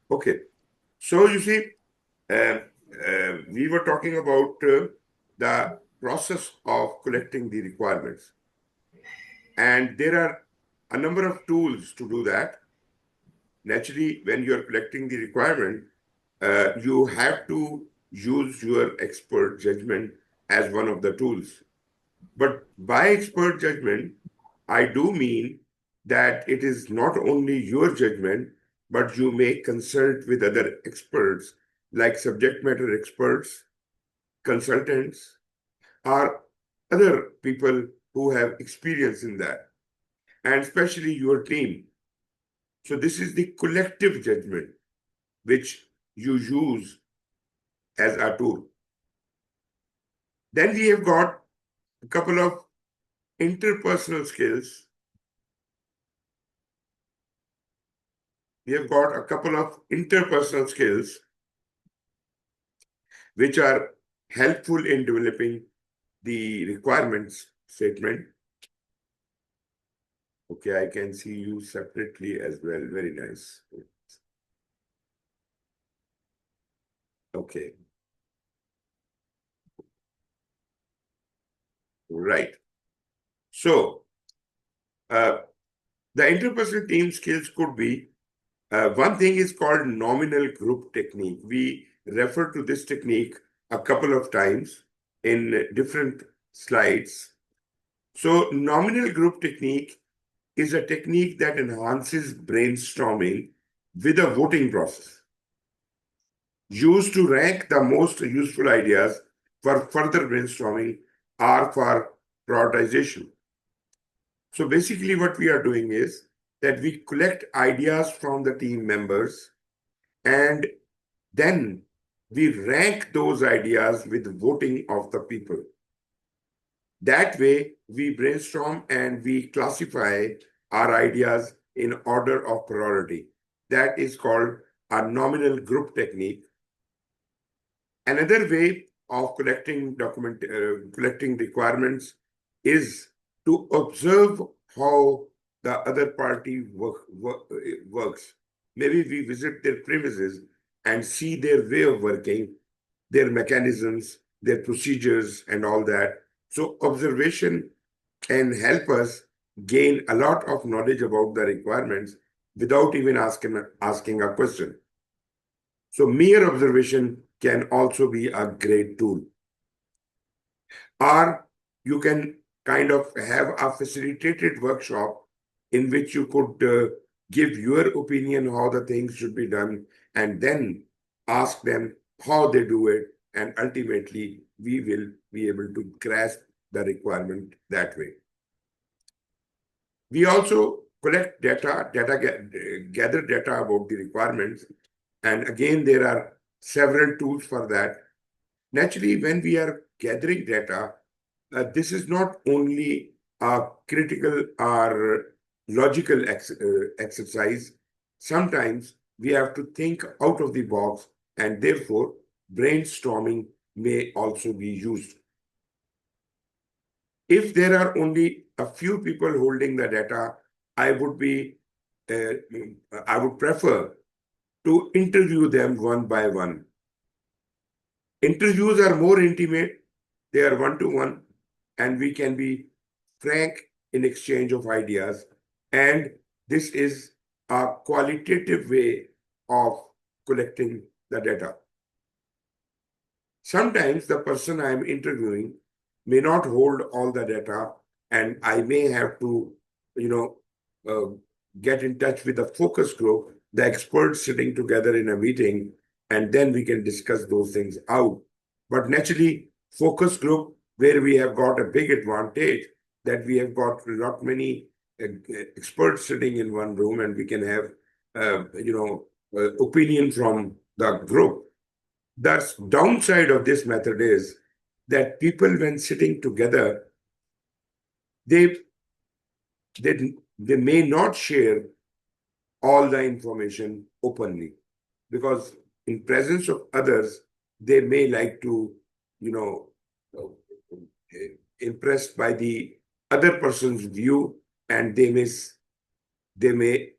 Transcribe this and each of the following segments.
Okay. So you see, we were talking about the process of collecting the requirements. And there are a number of tools to do that. Naturally, when you are collecting the requirement, you have to use your expert judgment as one of the tools. But by expert judgment, I do mean that it is not only your judgment, but you may consult with other experts like subject matter experts, consultants, or other people who have experience in that, and especially your team. So, this is the collective judgment which you use as a tool. Then we have got a couple of interpersonal skills. We have got a couple of interpersonal skills which are helpful in developing the requirements statement. Okay, I can see you separately as well. Very nice. Okay, right. So, uh, the interpersonal team skills could be one thing is called nominal group technique. We refer to this technique a couple of times in different slides. So, nominal group technique is a technique that enhances brainstorming with a voting process used to rank the most useful ideas for further brainstorming or for prioritization. So basically, what we are doing is that we collect ideas from the team members and then we rank those ideas with voting of the people. That way, we brainstorm and we classify our ideas in order of priority. That is called a nominal group technique. Another way of collecting requirements is to observe how the other party works. Maybe we visit their premises and see their way of working, their mechanisms, their procedures, and all that. So observation can help us gain a lot of knowledge about the requirements without even asking a question. So mere observation can also be a great tool. Or you can kind of have a facilitated workshop in which you could give your opinion how the things should be done and then ask them how they do it. And ultimately, we will be able to grasp the requirement that way. We also collect gather data about the requirements. And again, there are several tools for that. Naturally, when we are gathering data, this is not only a critical or logical exercise. Sometimes we have to think out of the box, and therefore, brainstorming may also be used. If there are only a few people holding the data, I would be, uh, I would prefer to interview them one by one. Interviews are more intimate, they are one to one, and we can be frank in exchange of ideas. And this is a qualitative way of collecting the data. Sometimes the person I am interviewing may not hold all the data, and I may have to, you know, uh, get in touch with a focus group, the experts sitting together in a meeting, and then we can discuss those things out. But naturally, focus group, where we have got a big advantage that we have got not many experts sitting in one room, and we can have, opinion from the group. The downside of this method is that people, when sitting together, they they may not share all the information openly because in presence of others, they may like to, you know, impressed by the other person's view, and they may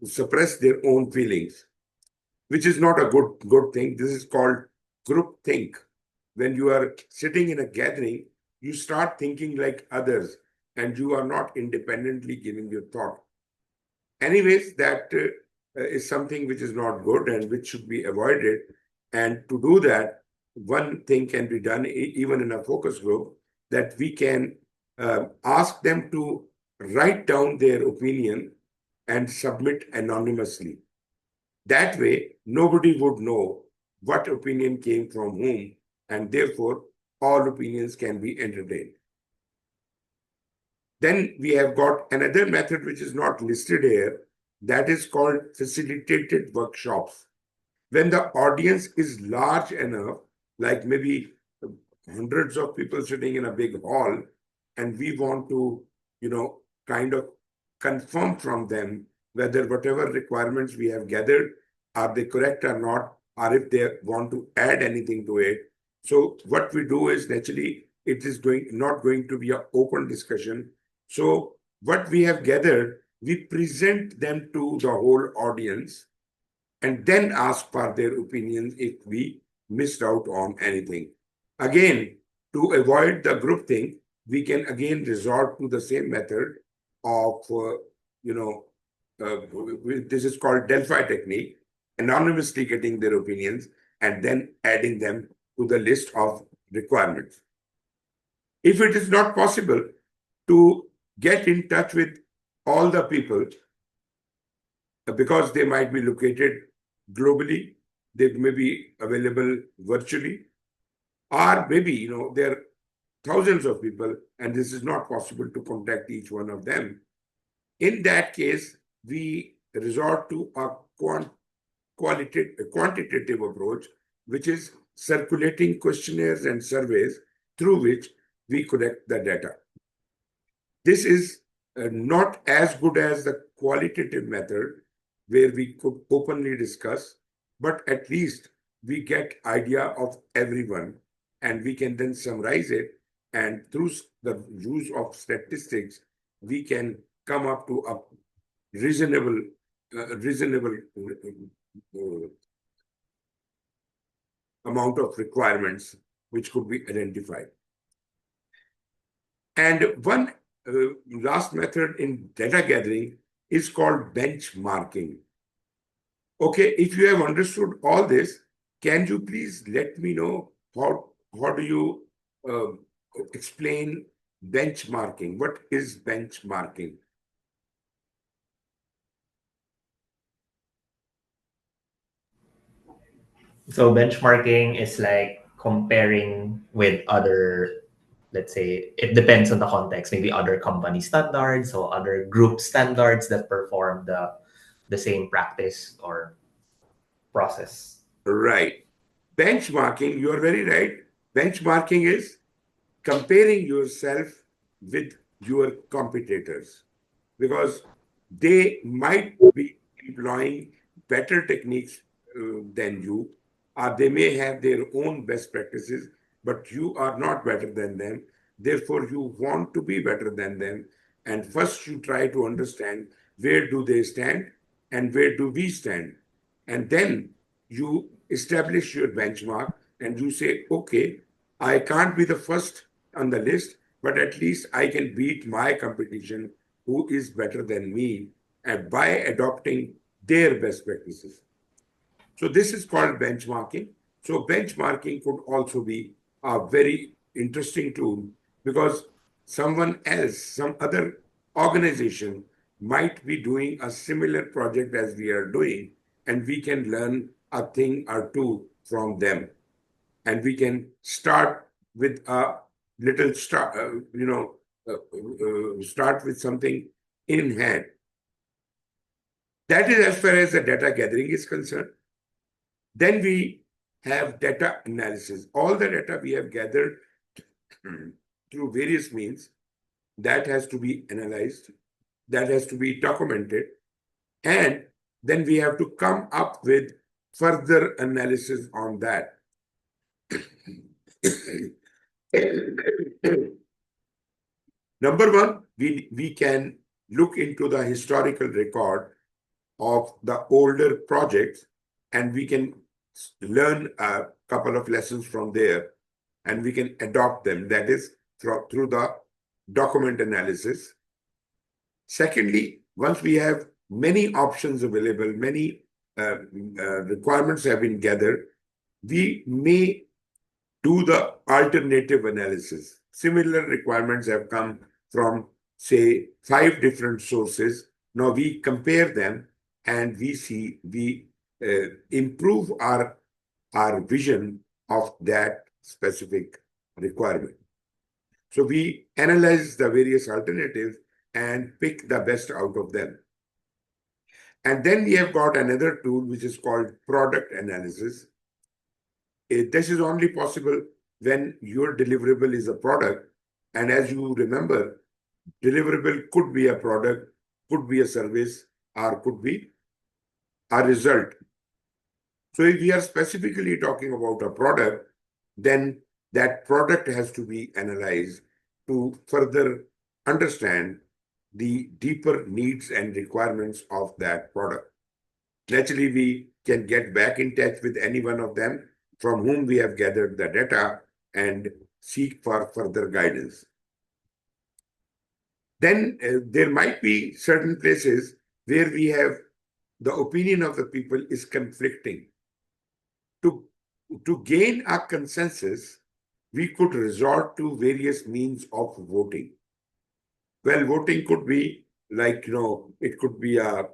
suppress their own feelings, which is not a good thing. This is called group think. When you are sitting in a gathering, you start thinking like others, and you are not independently giving your thought. Anyways, that is something which is not good and which should be avoided. And to do that, one thing can be done, even in a focus group, that we can ask them to write down their opinion and submit anonymously. That way, nobody would know what opinion came from whom, and therefore, all opinions can be entertained. Then we have got another method which is not listed here, that is called facilitated workshops. When the audience is large enough, like maybe hundreds of people sitting in a big hall, and we want to, kind of confirm from them whether whatever requirements we have gathered, are they correct or not, or if they want to add anything to it. So what we do is, naturally, it is not going to be an open discussion. So what we have gathered, we present them to the whole audience and then ask for their opinions if we missed out on anything. Again, to avoid the group thing, we can again resort to the same method of, this is called Delphi technique, anonymously getting their opinions and then adding them to the list of requirements. If it is not possible to get in touch with all the people, because they might be located globally, they may be available virtually, or maybe, there are thousands of people and this is not possible to contact each one of them. In that case, we resort to a quantitative approach, which is circulating questionnaires and surveys through which we collect the data. This is not as good as the qualitative method where we could openly discuss, but at least we get idea of everyone and we can then summarize it, and through the use of statistics, we can come up to a reasonable amount of requirements which could be identified. And one last method in data gathering is called benchmarking. Okay, if you have understood all this, can you please let me know how do you explain benchmarking? What is benchmarking? So benchmarking is like comparing with other, let's say, it depends on the context, maybe other company standards or other group standards that perform the same practice or process. Right. Benchmarking, you are very right. Benchmarking is comparing yourself with your competitors, because they might be employing better techniques than you, or they may have their own best practices, but you are not better than them. Therefore, you want to be better than them. And first, you try to understand where do they stand and where do we stand. And then you establish your benchmark and you say, okay, I can't be the first on the list, but at least I can beat my competition who is better than me, and by adopting their best practices. So this is called benchmarking. So benchmarking could also be a very interesting tool, because someone else, some other organization might be doing a similar project as we are doing, and we can learn a thing or two from them. And we can start with a little start, start with something in hand. That is as far as the data gathering is concerned. Then we have data analysis. All the data we have gathered through various means, that has to be analyzed, that has to be documented, and then we have to come up with further analysis on that. Number one, we can look into the historical record of the older projects, and we can learn a couple of lessons from there, and we can adopt them. That is through the document analysis. Secondly, once we have many options available, many requirements have been gathered, we may do the alternative analysis. Similar requirements have come from, say, 5 different sources. Now we compare them and we improve our vision of that specific requirement. So we analyze the various alternatives and pick the best out of them. And then we have got another tool which is called product analysis. This is only possible when your deliverable is a product. And as you remember, deliverable could be a product, could be a service, or could be a result. So if we are specifically talking about a product, then that product has to be analyzed to further understand the deeper needs and requirements of that product. Naturally, we can get back in touch with any one of them from whom we have gathered the data and seek for further guidance. Then there might be certain places where we have the opinion of the people is conflicting. To gain a consensus, we could resort to various means of voting. Well, voting could be like, it could be a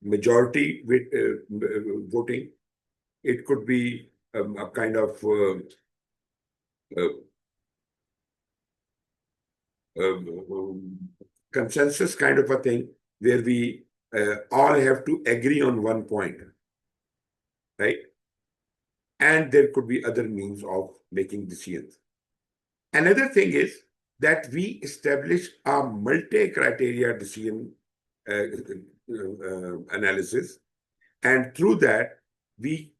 majority with voting. It could be a kind of consensus kind of a thing where we all have to agree on one point, right? And there could be other means of making decisions. Another thing is that we establish a multi-criteria decision analysis, and through that, we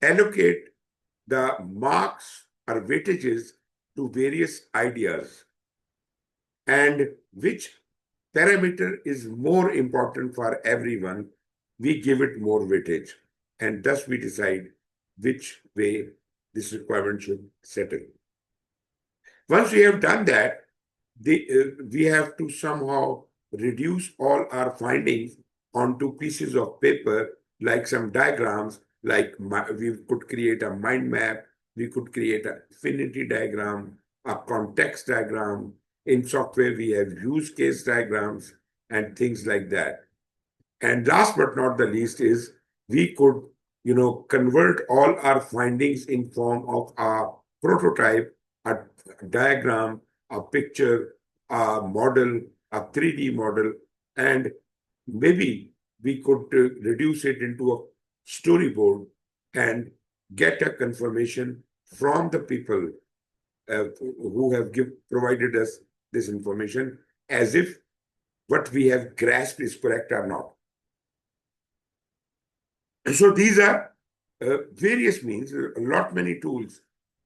allocate the marks or weightages to various ideas, and which parameter is more important for everyone, we give it more weightage, and thus we decide which way this requirement should settle. Once we have done that, we have to somehow reduce all our findings onto pieces of paper, like some diagrams, like we could create a mind map, we could create an affinity diagram, a context diagram. In software, we have use case diagrams and things like that. And last but not the least is we could, convert all our findings in form of a prototype, a diagram, a picture, a model, a 3D model, and maybe we could reduce it into a storyboard and get a confirmation from the people who have provided us this information as if what we have grasped is correct or not. So these are various means, many tools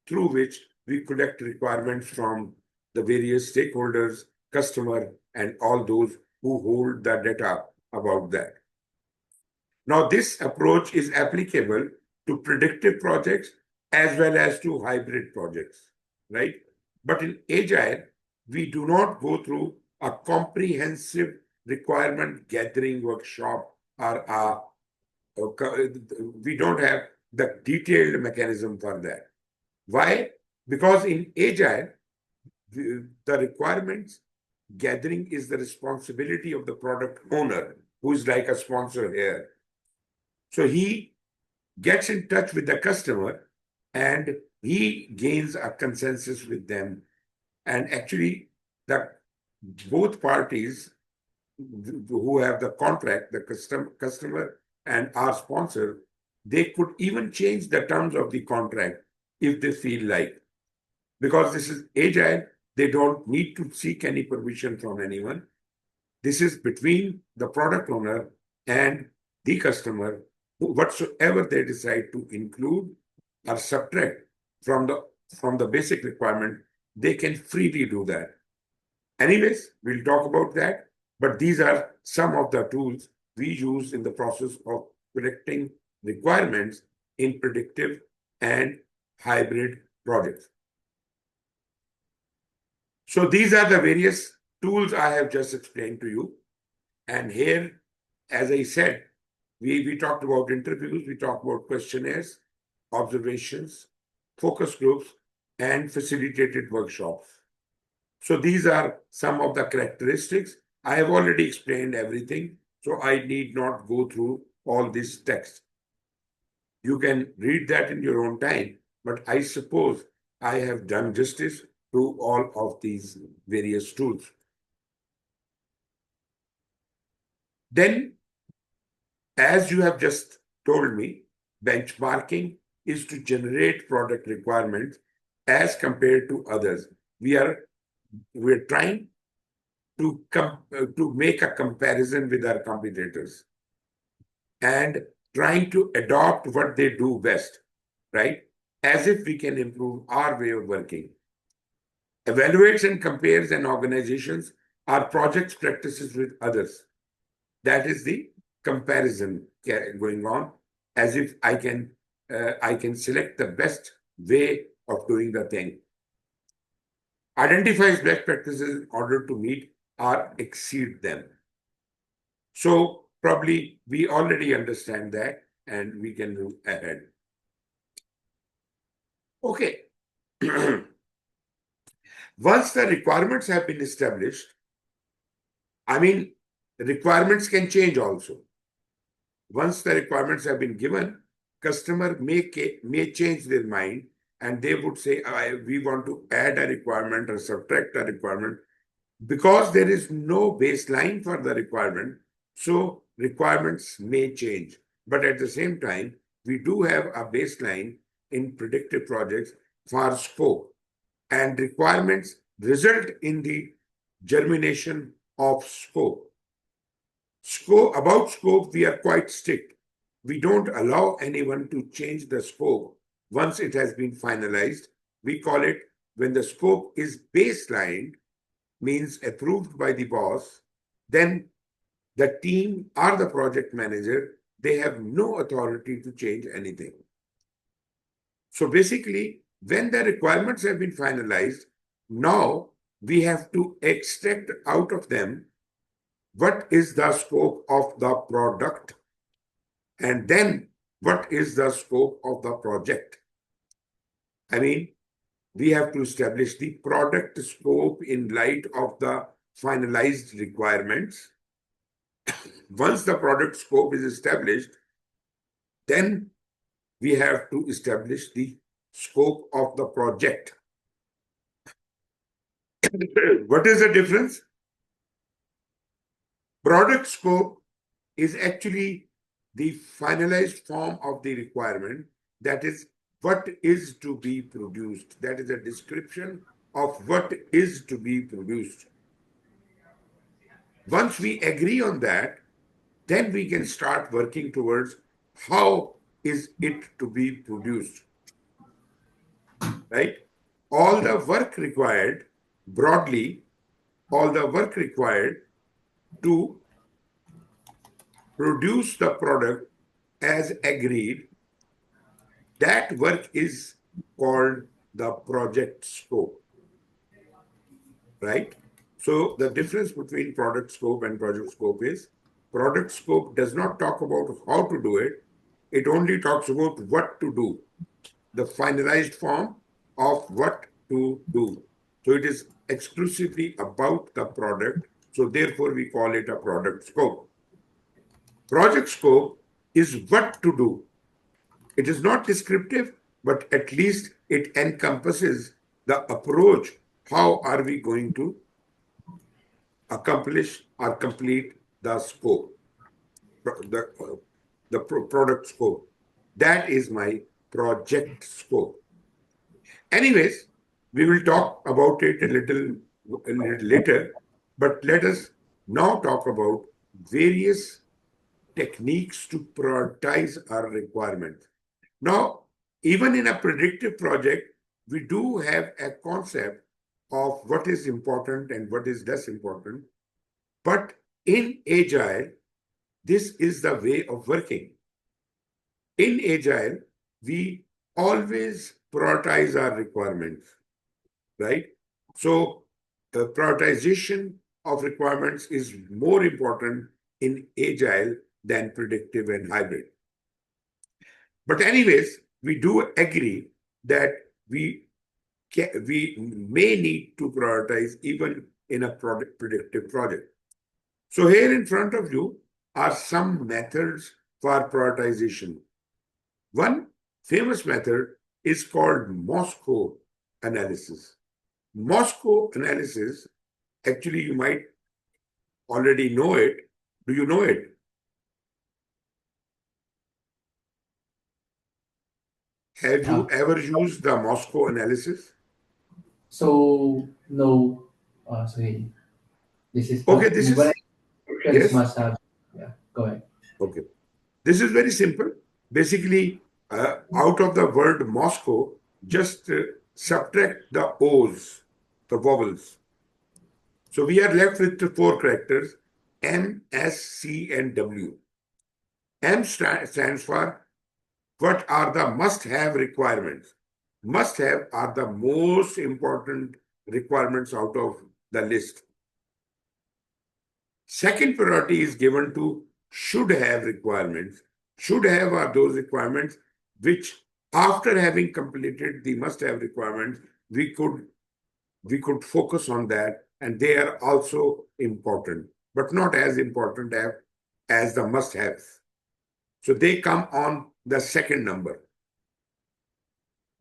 through which we collect requirements from the various stakeholders, customer, and all those who hold the data about that. Now, this approach is applicable to predictive projects as well as to hybrid projects, right? But in Agile, we do not go through a comprehensive requirement gathering workshop or we don't have the detailed mechanism for that. Why? Because in Agile, the requirements gathering is the responsibility of the product owner, who is like a sponsor here. So he gets in touch with the customer and he gains a consensus with them. And actually, both parties who have the contract, the customer and our sponsor, they could even change the terms of the contract if they feel like. Because this is Agile, they don't need to seek any permission from anyone. This is between the product owner and the customer, whatsoever they decide to include or subtract from the basic requirement, they can freely do that. Anyways, we'll talk about that. But these are some of the tools we use in the process of predicting requirements in predictive and hybrid projects. So these are the various tools I have just explained to you. And here, as I said, we talked about interviews, we talked about questionnaires, observations, focus groups, and facilitated workshops. So these are some of the characteristics. I have already explained everything, so I need not go through all this text. You can read that in your own time, but I suppose I have done justice to all of these various tools. Then, as you have just told me, benchmarking is to generate product requirements as compared to others. We're trying to make a comparison with our competitors and trying to adopt what they do best, right? As if we can improve our way of working. Evaluates and compares an organization's our projects practices with others. That is the comparison going on, as if I can select the best way of doing the thing. Identifies best practices in order to meet or exceed them. So probably we already understand that and we can move ahead. Okay. Once the requirements have been established, I mean, requirements can change also. Once the requirements have been given, customer may change their mind and they would say, we want to add a requirement or subtract a requirement. Because there is no baseline for the requirement, so requirements may change. But at the same time, we do have a baseline in predictive projects for scope, and requirements result in the germination of scope. About scope, we are quite strict. We don't allow anyone to change the scope once it has been finalized. We call it, when the scope is baselined, means approved by the boss, then the team or the project manager, they have no authority to change anything. So basically, when the requirements have been finalized, now we have to extract out of them what is the scope of the product and then what is the scope of the project. I mean, we have to establish the product scope in light of the finalized requirements. Once the product scope is established, then we have to establish the scope of the project. What is the difference? Product scope is actually the finalized form of the requirement, that is what is to be produced. That is a description of what is to be produced. Once we agree on that, then we can start working towards how is it to be produced, right? All the work required, broadly, all the work required to produce the product as agreed, that work is called the project scope, right? So the difference between product scope and project scope is product scope does not talk about how to do it. It only talks about what to do, the finalized form of what to do. So it is exclusively about the product. So therefore we call it a product scope. Project scope is what to do. It is not descriptive, but at least it encompasses the approach. How are we going to accomplish or complete the scope, the product scope? That is my project scope. Anyways, we will talk about it a little later, but let us now talk about various techniques to prioritize our requirements. Now, even in a predictive project, we do have a concept of what is important and what is less important. But In Agile, this is the way of working. In Agile, we always prioritize our requirements, right? So the prioritization of requirements is more important in Agile than predictive and hybrid. But anyways, we do agree that we we may need to prioritize even in a predictive project. So here in front of you are some methods for prioritization. One famous method is called Moscow analysis. Moscow analysis, actually you might already know it. Do you know it? Have you ever used the Moscow analysis? So no, Suhail, this is Okay, not. this When is, I this yes, must have. Yeah, go ahead. okay. This is very simple. Basically, out of the word Moscow, just subtract the O's, the vowels. So we are left with the four characters, M, S, C, and W. M stands for what are the must-have requirements. Must-have are the most important requirements out of the list. Second priority is given to should-have requirements. Should-have are those requirements which, after having completed the must-have requirements, we could focus on that, and they are also important, but not as important as the must-haves. So they come on the second number.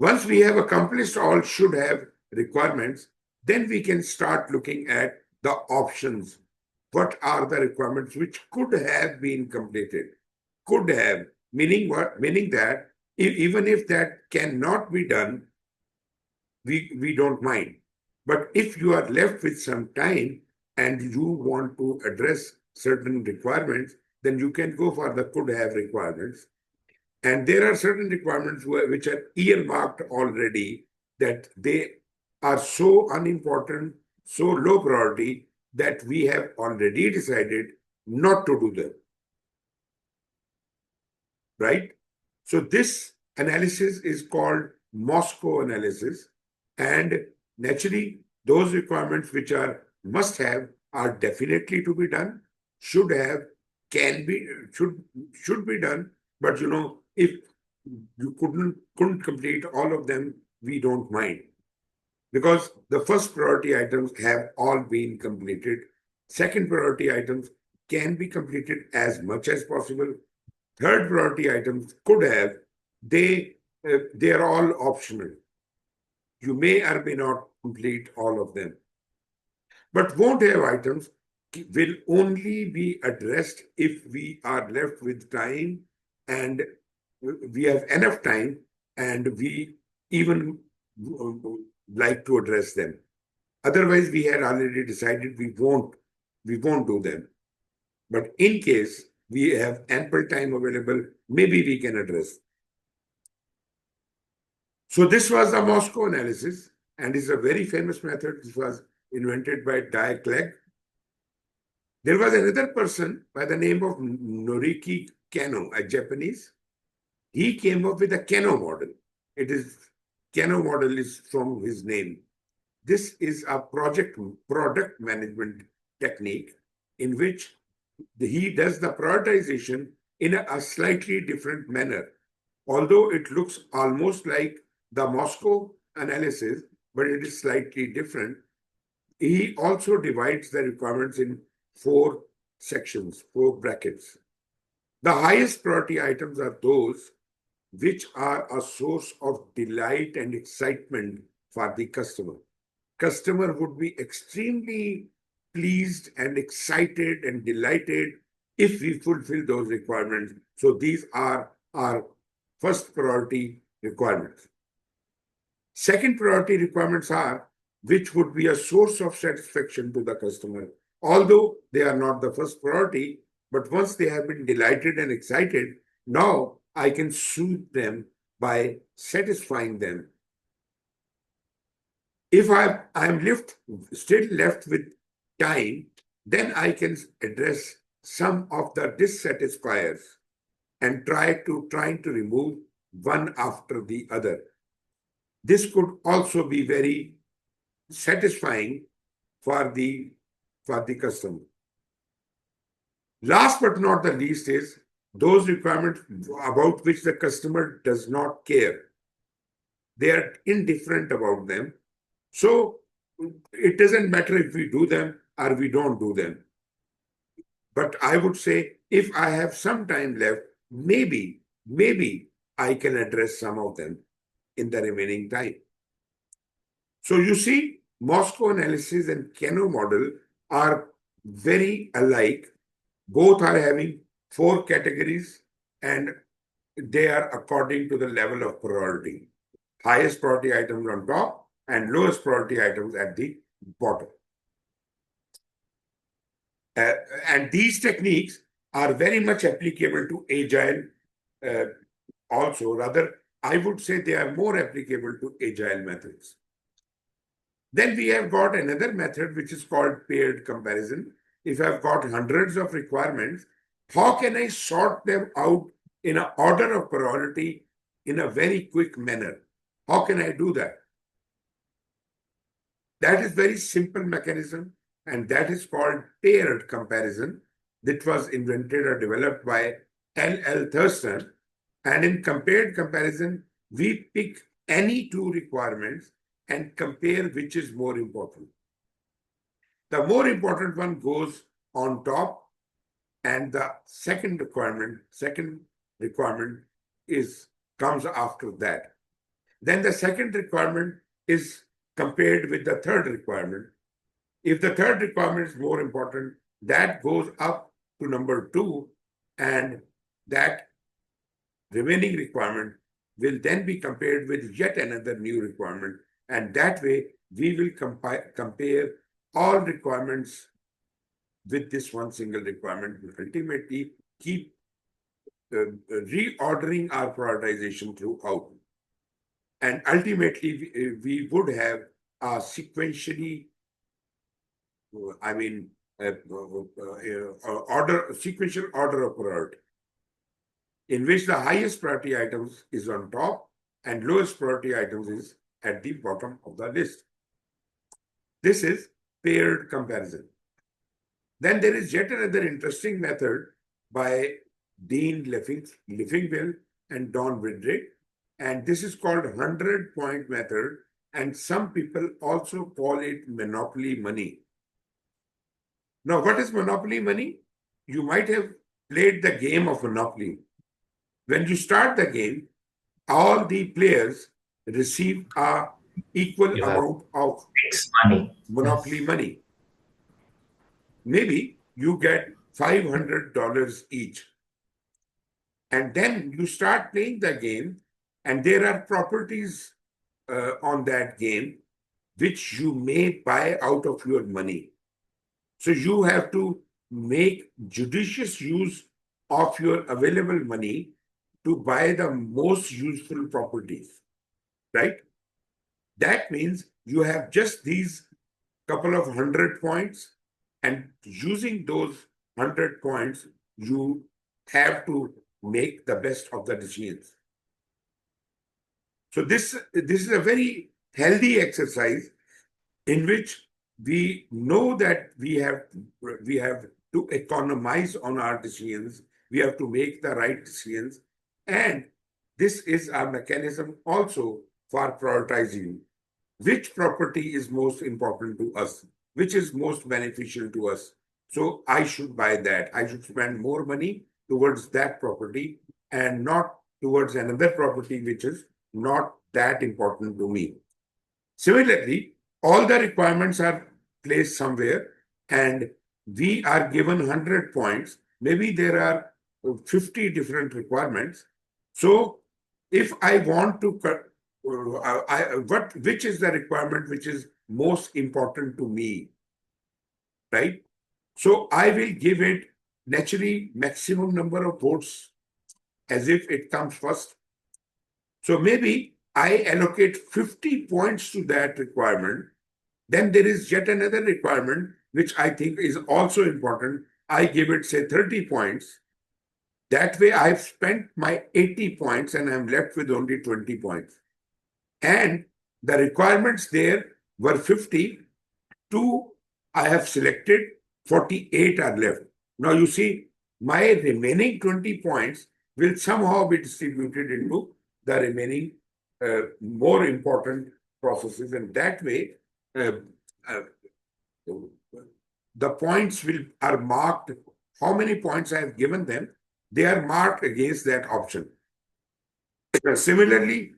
Once we have accomplished all should-have requirements, then we can start looking at the options. What are the requirements which could have been completed? Could have, meaning what? Meaning that even if that cannot be done, we don't mind. But if you are left with some time and you want to address certain requirements, then you can go for the could have requirements. And there are certain requirements which are earmarked already, that they are so unimportant, so low priority, that we have already decided not to do them. Right? So this analysis is called Moscow analysis. And naturally, those requirements which are must have are definitely to be done, should have, can be, should be done. But if you couldn't complete all of them, we don't mind. Because the first priority items have all been completed. Second priority items can be completed as much as possible. Third priority items could have, they are all optional. You may or may not complete all of them. But won't have items will only be addressed if we are left with time and we have enough time and we even like to address them. Otherwise, we had already decided we won't do them. But in case we have ample time available, maybe we can address. So this was the Moscow analysis, and it's a very famous method. This was invented by Dai Clegg. There was another person by the name of Noriki Kano, a Japanese. He came up with a Kano model. Kano model is from his name. This is a product management technique in which he does the prioritization in a slightly different manner. Although it looks almost like the Moscow analysis, but it is slightly different. He also divides the requirements in 4 sections, 4 brackets. The highest priority items are those which are a source of delight and excitement for the customer. Customer would be extremely pleased and excited and delighted if we fulfill those requirements. So these are our first priority requirements. Second priority requirements are which would be a source of satisfaction to the customer, although they are not the first priority, but once they have been delighted and excited, now I can soothe them by satisfying them. If I'm still left with time, then I can address some of the dissatisfiers and trying to remove one after the other. This could also be very satisfying for the customer. Last but not the least is those requirements about which the customer does not care. They are indifferent about them. So it doesn't matter if we do them or we don't do them. But I would say if I have some time left, maybe I can address some of them in the remaining time. So you see, Moscow analysis and Kano model are very alike. Both are having 4 categories and they are according to the level of priority. Highest priority items on top and lowest priority items at the bottom. And these techniques are very much applicable to Agile also. Rather, I would say they are more applicable to Agile methods. Then we have got another method which is called paired comparison. If I've got hundreds of requirements, how can I sort them out in an order of priority in a very quick manner? How can I do that? That is very simple mechanism, and that is called paired comparison. That was invented or developed by L. Thurston. And in paired comparison, we pick any 2 requirements and compare which is more important. The more important one goes on top, and the second requirement comes after that. Then the second requirement is compared with the third requirement. If the third requirement is more important, that goes up to number 2, and that remaining requirement will then be compared with yet another new requirement. And that way, we will compare all requirements with this one single requirement. We ultimately keep reordering our prioritization throughout. And ultimately, we would have a sequentially, sequential order of priority, in which the highest priority items is on top and lowest priority items is at the bottom of the list. This is paired comparison. Then there is yet another interesting method by Dean Liffingville and Don Widrick, and this is called 100-point method, and some people also call it monopoly money. Now, what is monopoly money? You might have played the game of Monopoly. When you start the game, all the players receive an equal amount of monopoly money. Maybe you get $500 each. And then you start playing the game, and there are properties on that game which you may buy out of your money. So you have to make judicious use of your available money to buy the most useful properties, right? That means you have just these couple of 100 points, and using those 100 points, you have to make the best of the decisions. So this is a very healthy exercise in which we know that we have to economize on our decisions. We have to make the right decisions. And this is a mechanism also for prioritizing which property is most important to us, which is most beneficial to us. So I should buy that. I should spend more money towards that property and not towards another property which is not that important to me. Similarly, all the requirements are placed somewhere and we are given 100 points. Maybe there are 50 different requirements. So if I want to, which is the requirement which is most important to me, right? So I will give it naturally maximum number of votes as if it comes first. So maybe I allocate 50 points to that requirement. Then there is yet another requirement which I think is also important. I give it, say, 30 points. That way, I've spent my 80 points and I'm left with only 20 points. And the requirements there were 50. 2 I have selected, 48 are left. Now you see, my remaining 20 points will somehow be distributed into the remaining more important processes. And that way, uh, uh, the points are marked. How many points I have given them, they are marked against that option. Similarly,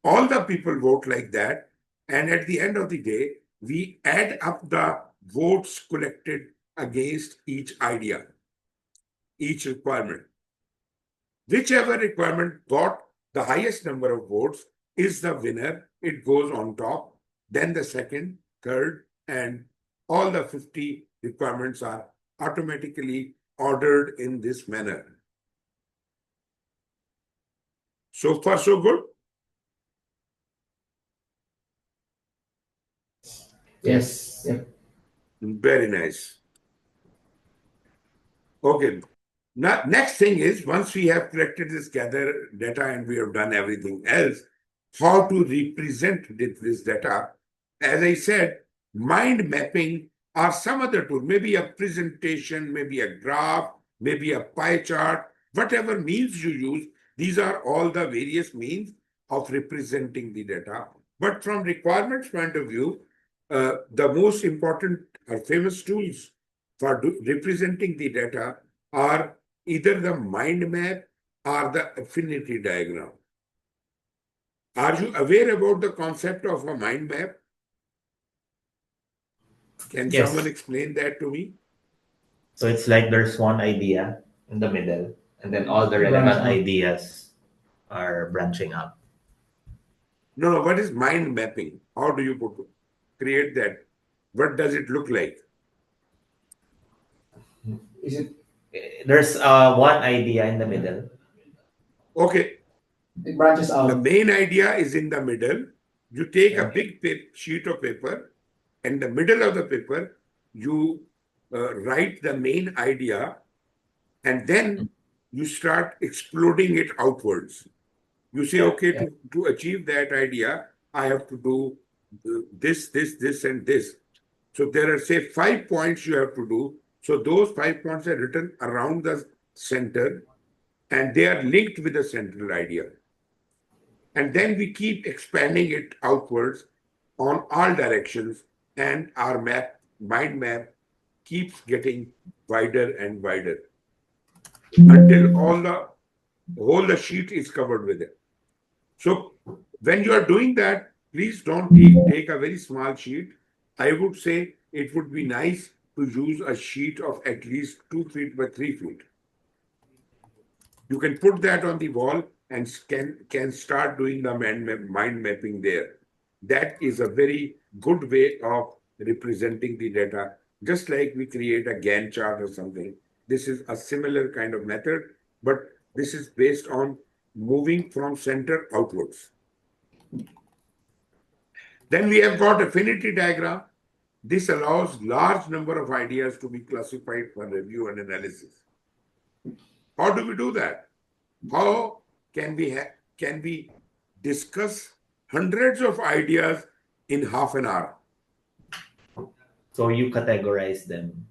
all the people vote like that. And at the end of the day, we add up the votes collected against each idea, each requirement. Whichever requirement got the highest number of votes is the winner. It goes on top. Then the second, third, and all the 50 requirements are automatically ordered in this manner. So far, so good? Yes. Yep. Very nice. Okay. Now, next thing is, once we have collected this gather data and we have done everything else, how to represent this data. As I said, mind mapping or some other tool, maybe a presentation, maybe a graph, maybe a pie chart, whatever means you use, these are all the various means of representing the data. But from requirements point of view, the most important or famous tools for representing the data are either the mind map or the affinity diagram. Are you aware about the concept of a mind map? Can Yes. someone explain that to me? So it's like there's one idea in the middle, and then all the relevant Branch out. ideas are branching out. No, what is mind mapping? How do you create that? What does it look like? Is it? There's one idea in the middle. Okay, It branches the out. main idea is in the middle. You take a big sheet of paper, and the middle of the paper, you write the main idea, and then you start exploding it outwards. You say, okay, to achieve that idea, I have to do this, and this. So there are, say, 5 points you have to do. So those 5 points are written around the center, and they are linked with the central idea. And then we keep expanding it outwards on all directions, and our mind map keeps getting wider and wider until the sheet is covered with it. So when you are doing that, please don't take a very small sheet. I would say it would be nice to use a sheet of at least 2 feet by 3 feet. You can put that on the wall and can start doing the mind mapping there. That is a very good way of representing the data, just like we create a Gantt chart or something. This is a similar kind of method, but this is based on moving from center outwards. Then we have got affinity diagram. This allows large number of ideas to be classified for review and analysis. How do we do that? How can we discuss hundreds of ideas in half an hour? So you categorize them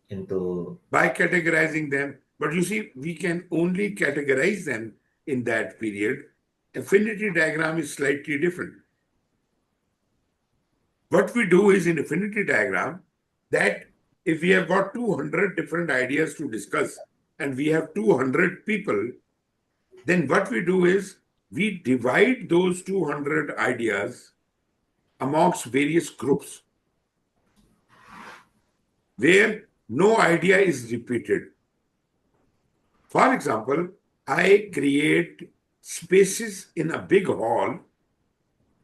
into... By categorizing them. But you see, we can only categorize them in that period. Affinity diagram is slightly different. What we do is in affinity diagram that if we have got 200 different ideas to discuss and we have 200 people, then what we do is we divide those 200 ideas amongst various groups where no idea is repeated. For example, I create spaces in a big hall.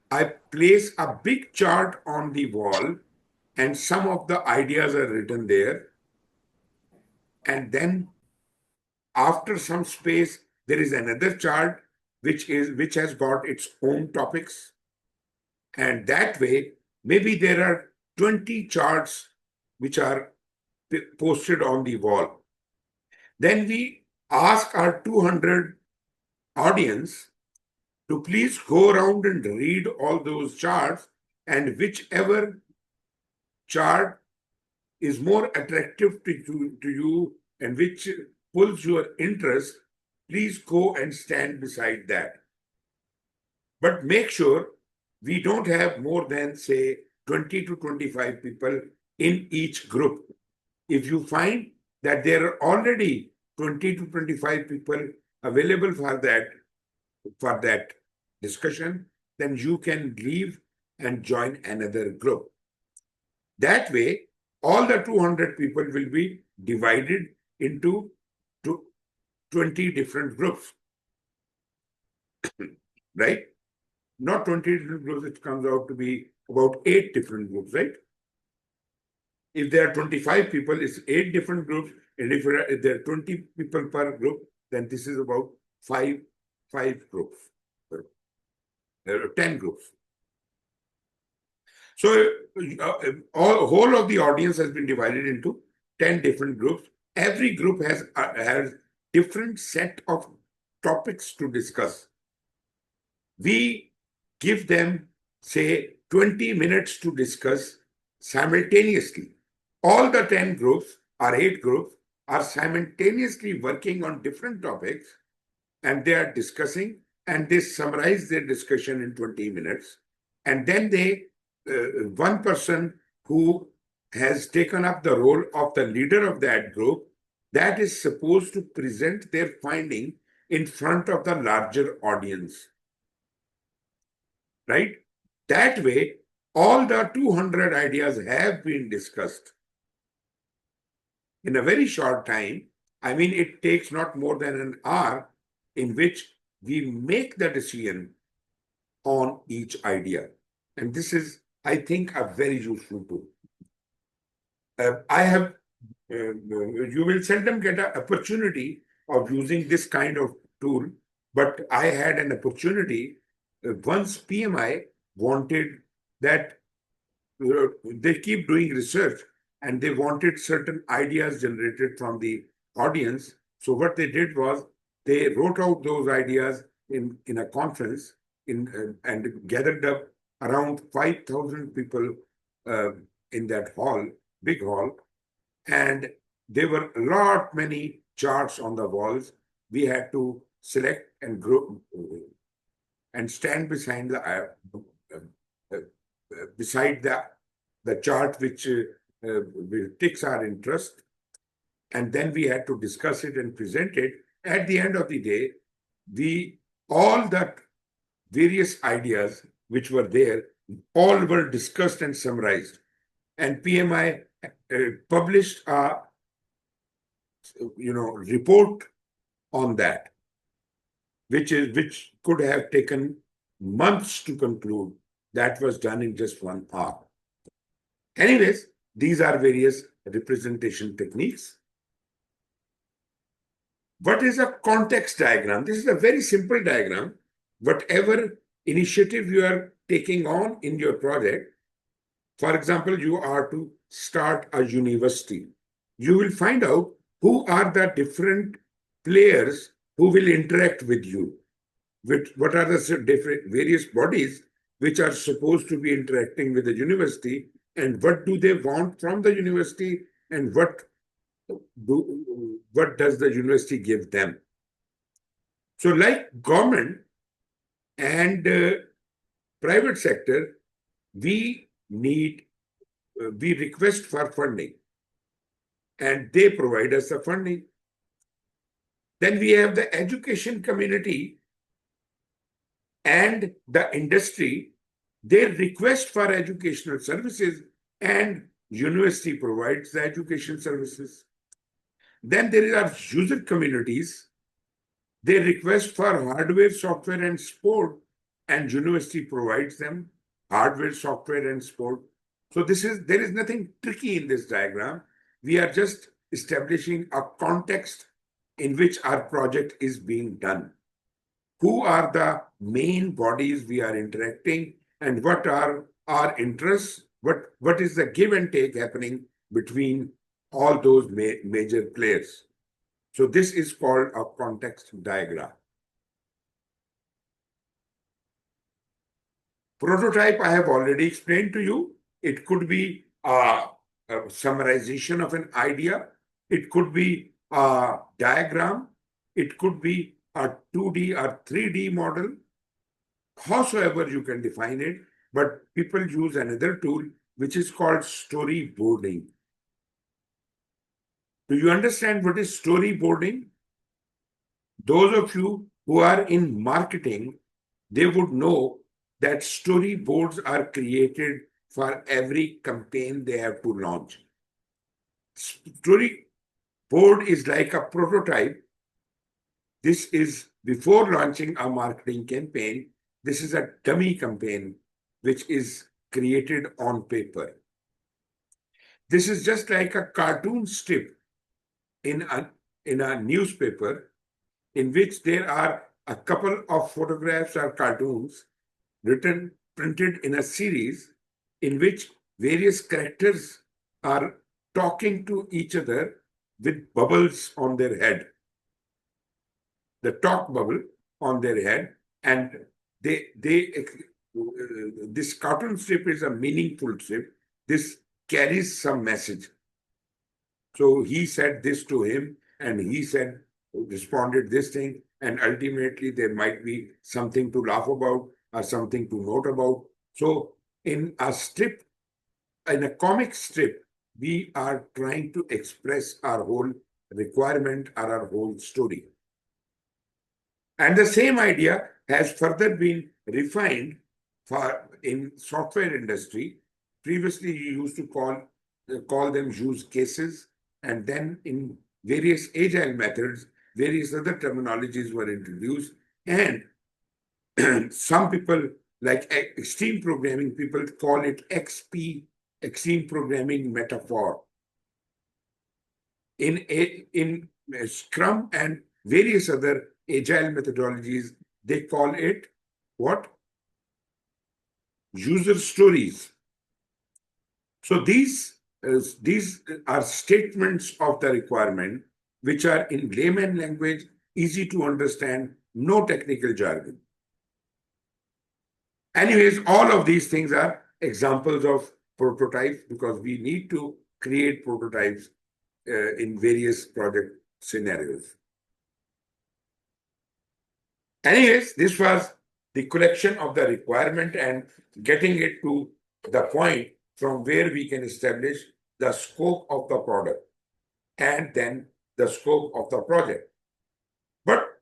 I place a big chart on the wall and some of the ideas are written there. And then after some space, there is another chart which has got its own topics. And that way, maybe there are 20 charts which are posted on the wall. Then we ask our 200 audience to please go around and read all those charts, and whichever chart is more attractive to you and which pulls your interest, please go and stand beside that. But make sure we don't have more than, say, 20 to 25 people in each group. If you find that there are already 20 to 25 people available for that discussion, then you can leave and join another group. That way, all the 200 people will be divided into 20 different groups, right? Not 20 different groups, it comes out to be about 8 different groups, right? If there are 25 people, it's 8 different groups. And if there are 20 people per group, then this is about five groups, 10 groups. So whole of the audience has been divided into 10 different groups. Every group has different set of topics to discuss. We give them, say, 20 minutes to discuss simultaneously. All the 10 groups or 8 groups are simultaneously working on different topics, and they are discussing, and they summarize their discussion in 20 minutes. And then one person who has taken up the role of the leader of that group, that is supposed to present their finding in front of the larger audience, right? That way, all the 200 ideas have been discussed in a very short time. I mean, it takes not more than an hour in which we make the decision on each idea. And this is, I think, a very useful tool. You will seldom get an opportunity of using this kind of tool, but I had an opportunity once PMI wanted that they keep doing research and they wanted certain ideas generated from the audience. So what they did was they wrote out those ideas in a conference and gathered up around 5,000 people in that hall, big hall, and there were many charts on the walls. We had to select and group and stand beside the chart which ticks our interest, and then we had to discuss it and present it. At the end of the day, all that various ideas which were there, all were discussed and summarized. And PMI published a report on that, which could have taken months to conclude. That was done in just 1 hour. Anyways, these are various representation techniques. What is a context diagram? This is a very simple diagram. Whatever initiative you are taking on in your project, for example, you are to start a university. You will find out who are the different players who will interact with you. What are the different various bodies which are supposed to be interacting with the university, and what do they want from the university, and what does the university give them? So like government and private sector, we request for funding, and they provide us the funding. Then we have the education community and the industry. They request for educational services, and university provides the education services. Then there are user communities. They request for hardware, software, and support, and university provides them hardware, software, and support. So there is nothing tricky in this diagram. We are just establishing a context in which our project is being done. Who are the main bodies we are interacting, and what are our interests? What is the give and take happening between all those major players. So this is called a context diagram. Prototype I have already explained to you. It could be a summarization of an idea. It could be a diagram. It could be a 2D or 3D model. Howsoever you can define it, but people use another tool which is called storyboarding. Do you understand what is storyboarding? Those of you who are in marketing, they would know that storyboards are created for every campaign they have to launch. Storyboard is like a prototype. This is before launching a marketing campaign. This is a dummy campaign which is created on paper. This is just like a cartoon strip in a newspaper in which there are a couple of photographs or cartoons printed in a series in which various characters are talking to each other with bubbles on their head. The talk bubble on their head, and this cartoon strip is a meaningful strip. This carries some message. So he said this to him, and he responded this thing, and ultimately there might be something to laugh about or something to note about. So in a strip, in a comic strip, we are trying to express our whole requirement or our whole story. And the same idea has further been refined in software industry. Previously, you used to call them use cases, and then in various agile methods, various other terminologies were introduced, and some people, like extreme programming people, call it XP, extreme programming metaphor. In Scrum and various other agile methodologies, they call it what? User stories. So these are statements of the requirement which are in layman language, easy to understand, no technical jargon. Anyways, all of these things are examples of prototypes because we need to create prototypes in various project scenarios. Anyways, this was the collection of the requirement and getting it to the point from where we can establish the scope of the product and then the scope of the project. But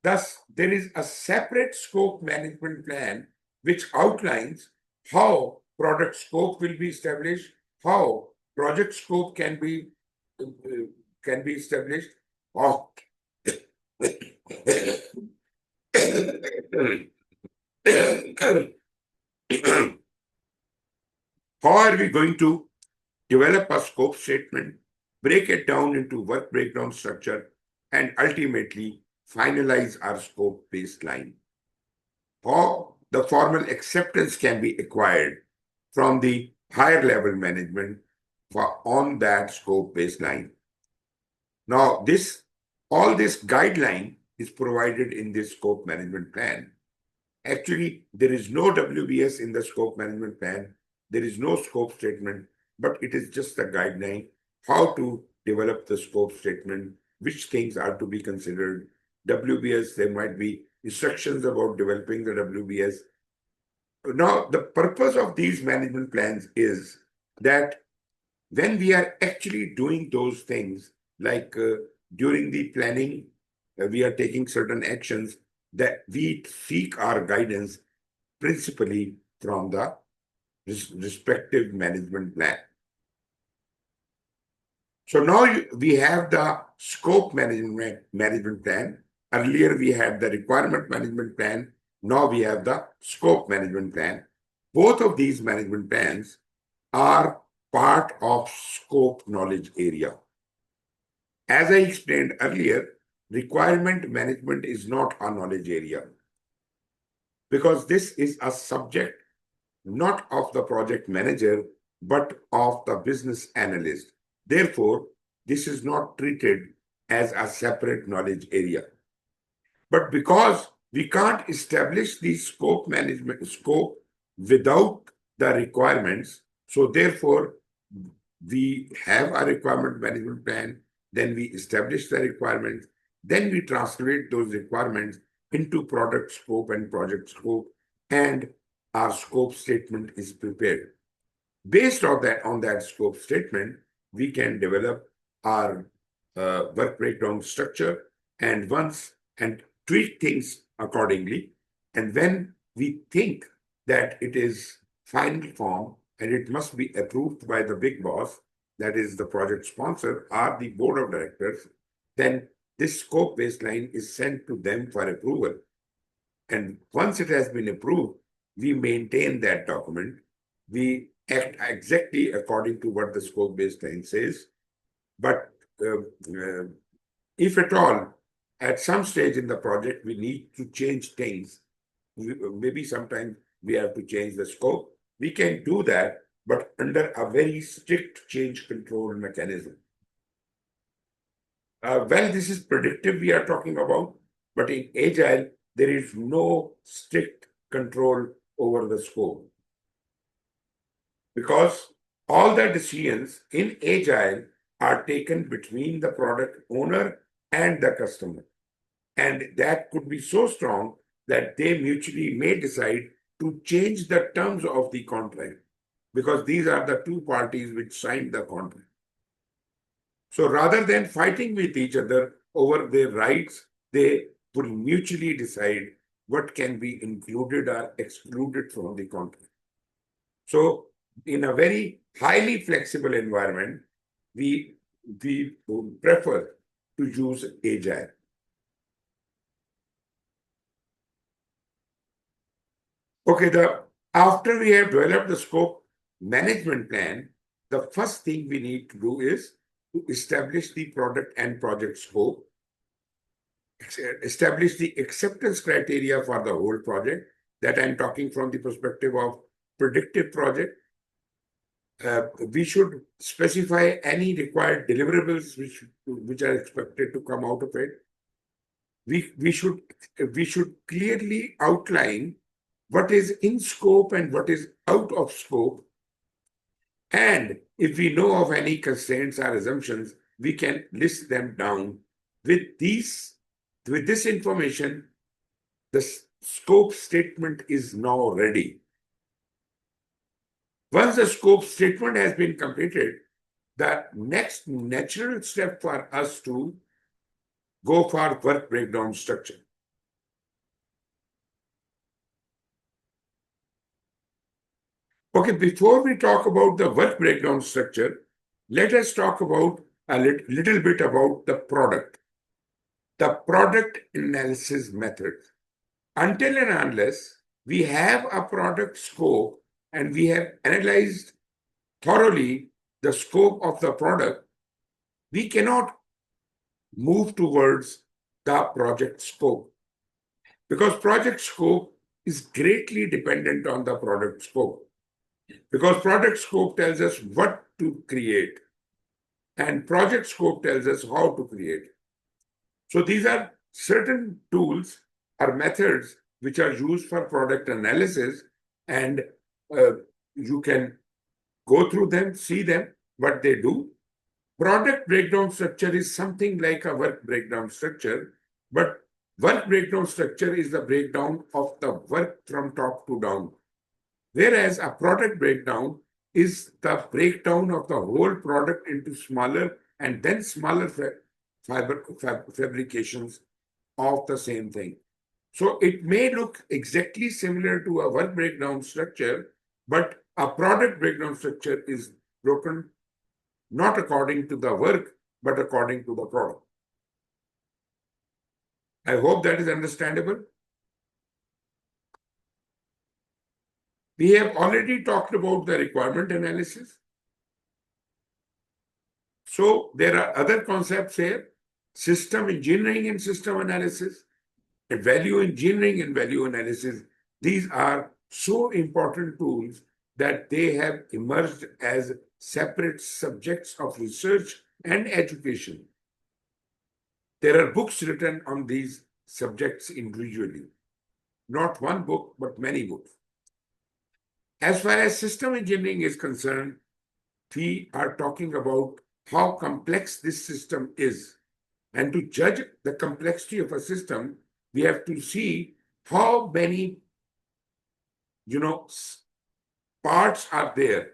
thus, there is a separate scope management plan which outlines how product scope will be established, how project scope can be established, how how are we going to develop a scope statement, break it down into work breakdown structure, and ultimately finalize our scope baseline? How the formal acceptance can be acquired from the higher level management on that scope baseline. Now, all this guideline is provided in this scope management plan. Actually, there is no WBS in the scope management plan. There is no scope statement, but it is just a guideline how to develop the scope statement, which things are to be considered. WBS, there might be instructions about developing the WBS. Now, the purpose of these management plans is that when we are actually doing those things, like during the planning, we are taking certain actions, that we seek our guidance principally from the respective management plan. So now we have the scope management plan. Earlier we had the requirement management plan. Now we have the scope management plan. Both of these management plans are part of scope knowledge area. As I explained earlier, requirement management is not a knowledge area because this is a subject not of the project manager, but of the business analyst. Therefore, this is not treated as a separate knowledge area. But because we can't establish the scope management scope without the requirements, so therefore we have a requirement management plan, then we establish the requirements, then we translate those requirements into product scope and project scope, and our scope statement is prepared. Based on that scope statement, we can develop our work breakdown structure and tweak things accordingly. And when we think that it is final form and it must be approved by the big boss, that is the project sponsor or the board of directors, then this scope baseline is sent to them for approval. And once it has been approved, we maintain that document. We act exactly according to what the scope baseline says. But if at all, at some stage in the project, we need to change things. Maybe sometimes we have to change the scope. We can do that, but under a very strict change control mechanism. Well, this is predictive we are talking about, but in Agile, there is no strict control over the scope. Because all the decisions in Agile are taken between the product owner and the customer. And that could be so strong that they mutually may decide to change the terms of the contract, because these are the two parties which signed the contract. So rather than fighting with each other over their rights, they will mutually decide what can be included or excluded from the contract. So in a very highly flexible environment, we prefer to use Agile. Okay, after we have developed the scope management plan, the first thing we need to do is to establish the product and project scope, establish the acceptance criteria for the whole project. That I'm talking from the perspective of predictive project. We should specify any required deliverables which are expected to come out of it. We should clearly outline what is in scope and what is out of scope. And if we know of any constraints or assumptions, we can list them down. With this information, the scope statement is now ready. Once the scope statement has been completed, the next natural step for us to go for work breakdown structure. Okay, before we talk about the work breakdown structure, let us talk about a little bit about the product analysis method. Until and unless we have a product scope and we have analyzed thoroughly the scope of the product, we cannot move towards the project scope, because project scope is greatly dependent on the product scope. Because product scope tells us what to create and project scope tells us how to create. So these are certain tools or methods which are used for product analysis, and you can go through them, see them, what they do. Product breakdown structure is something like a work breakdown structure, but work breakdown structure is the breakdown of the work from top to down. Whereas a product breakdown is the breakdown of the whole product into smaller and then smaller fabrications of the same thing. So it may look exactly similar to a work breakdown structure, but a product breakdown structure is broken not according to the work, but according to the product. I hope that is understandable. We have already talked about the requirement analysis. So there are other concepts here: system engineering and system analysis, and value engineering and value analysis. These are so important tools that they have emerged as separate subjects of research and education. There are books written on these subjects individually. Not one book, but many books. As far as system engineering is concerned, we are talking about how complex this system is. And to judge the complexity of a system, we have to see how many, parts are there,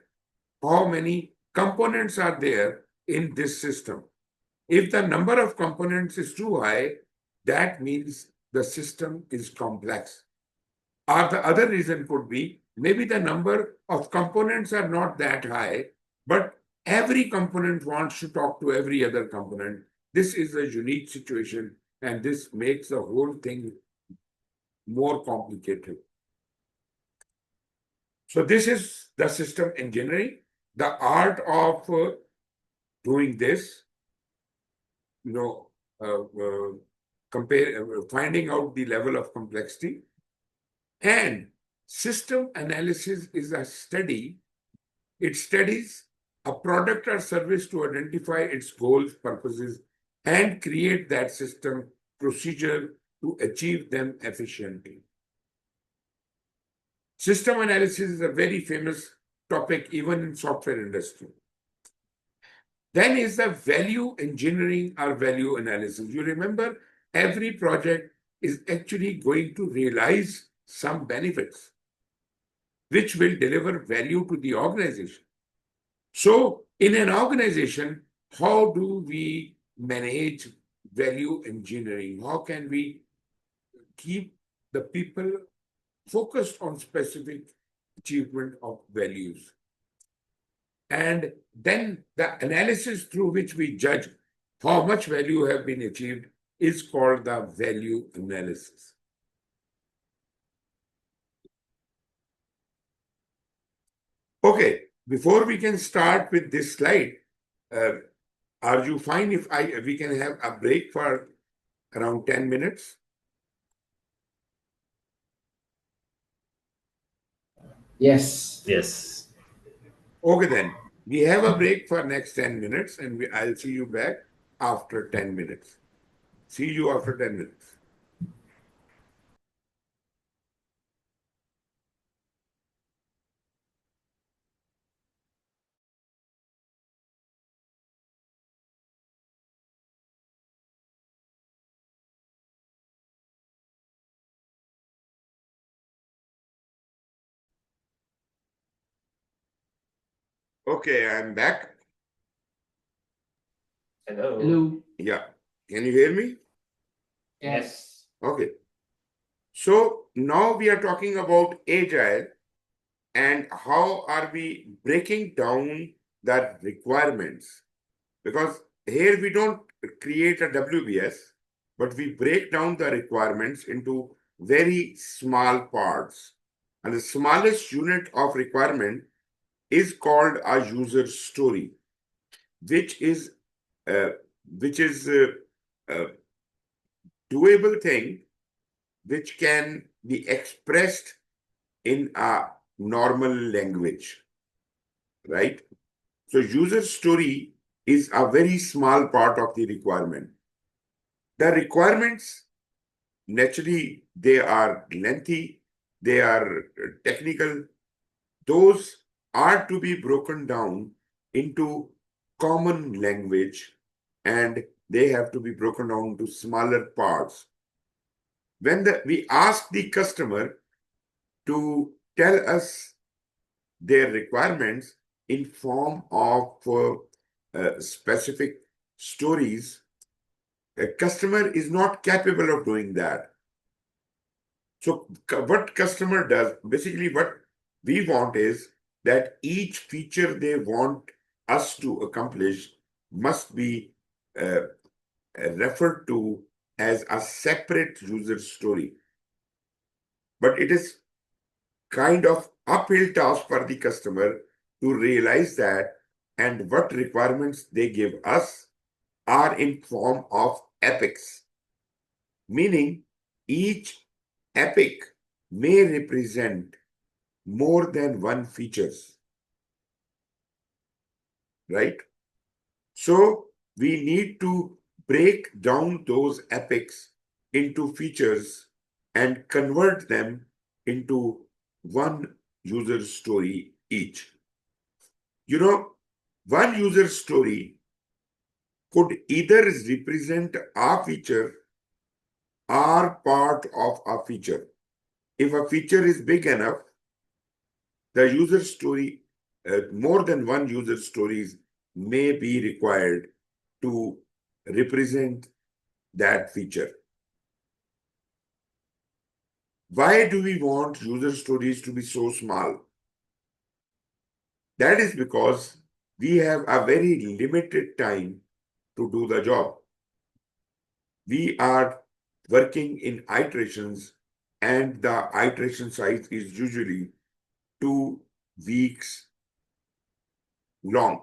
how many components are there in this system. If the number of components is too high, that means the system is complex. Or the other reason could be maybe the number of components are not that high, but every component wants to talk to every other component. This is a unique situation, and this makes the whole thing more complicated. So this is the system engineering, the art of doing this, finding out the level of complexity. And system analysis is a study. It studies a product or service to identify its goals, purposes, and create that system procedure to achieve them efficiently. System analysis is a very famous topic even in software industry. Then is the value engineering or value analysis. You remember, every project is actually going to realize some benefits, which will deliver value to the organization. So in an organization, how do we manage value engineering? How can we keep the people focused on specific achievement of values? And then the analysis through which we judge how much value have been achieved is called the value analysis. Okay, before we can start with this slide, are you fine if we can have a break for around 10 minutes? Yes. Yes. Okay, then we have a break for next 10 minutes, and I'll see you back after 10 minutes. See you after 10 minutes. Okay, I'm back. Hello. Hello. Yeah. Can you hear me? Yes. Okay. So now we are talking about agile and how are we breaking down the requirements. Because here we don't create a WBS, but we break down the requirements into very small parts. And the smallest unit of requirement is called a user story, which is uh, a doable thing which can be expressed in a normal language, right? So user story is a very small part of the requirement. The requirements, naturally, they are lengthy, they are technical. Those are to be broken down into common language, and they have to be broken down to smaller parts. When we ask the customer to tell us their requirements in form of specific stories, a customer is not capable of doing that. So what customer does, basically what we want is that each feature they want us to accomplish must be referred to as a separate user story. But it is kind of uphill task for the customer to realize that, and what requirements they give us are in form of epics, meaning each epic may represent more than one features, right? So we need to break down those epics into features and convert them into one user story each. You know, one user story could either represent a feature or part of a feature. If a feature is big enough, the user story, more than one user stories may be required to represent that feature. Why do we want user stories to be so small? That is because we have a very limited time to do the job. We are working in iterations, and the iteration size is usually 2 weeks long.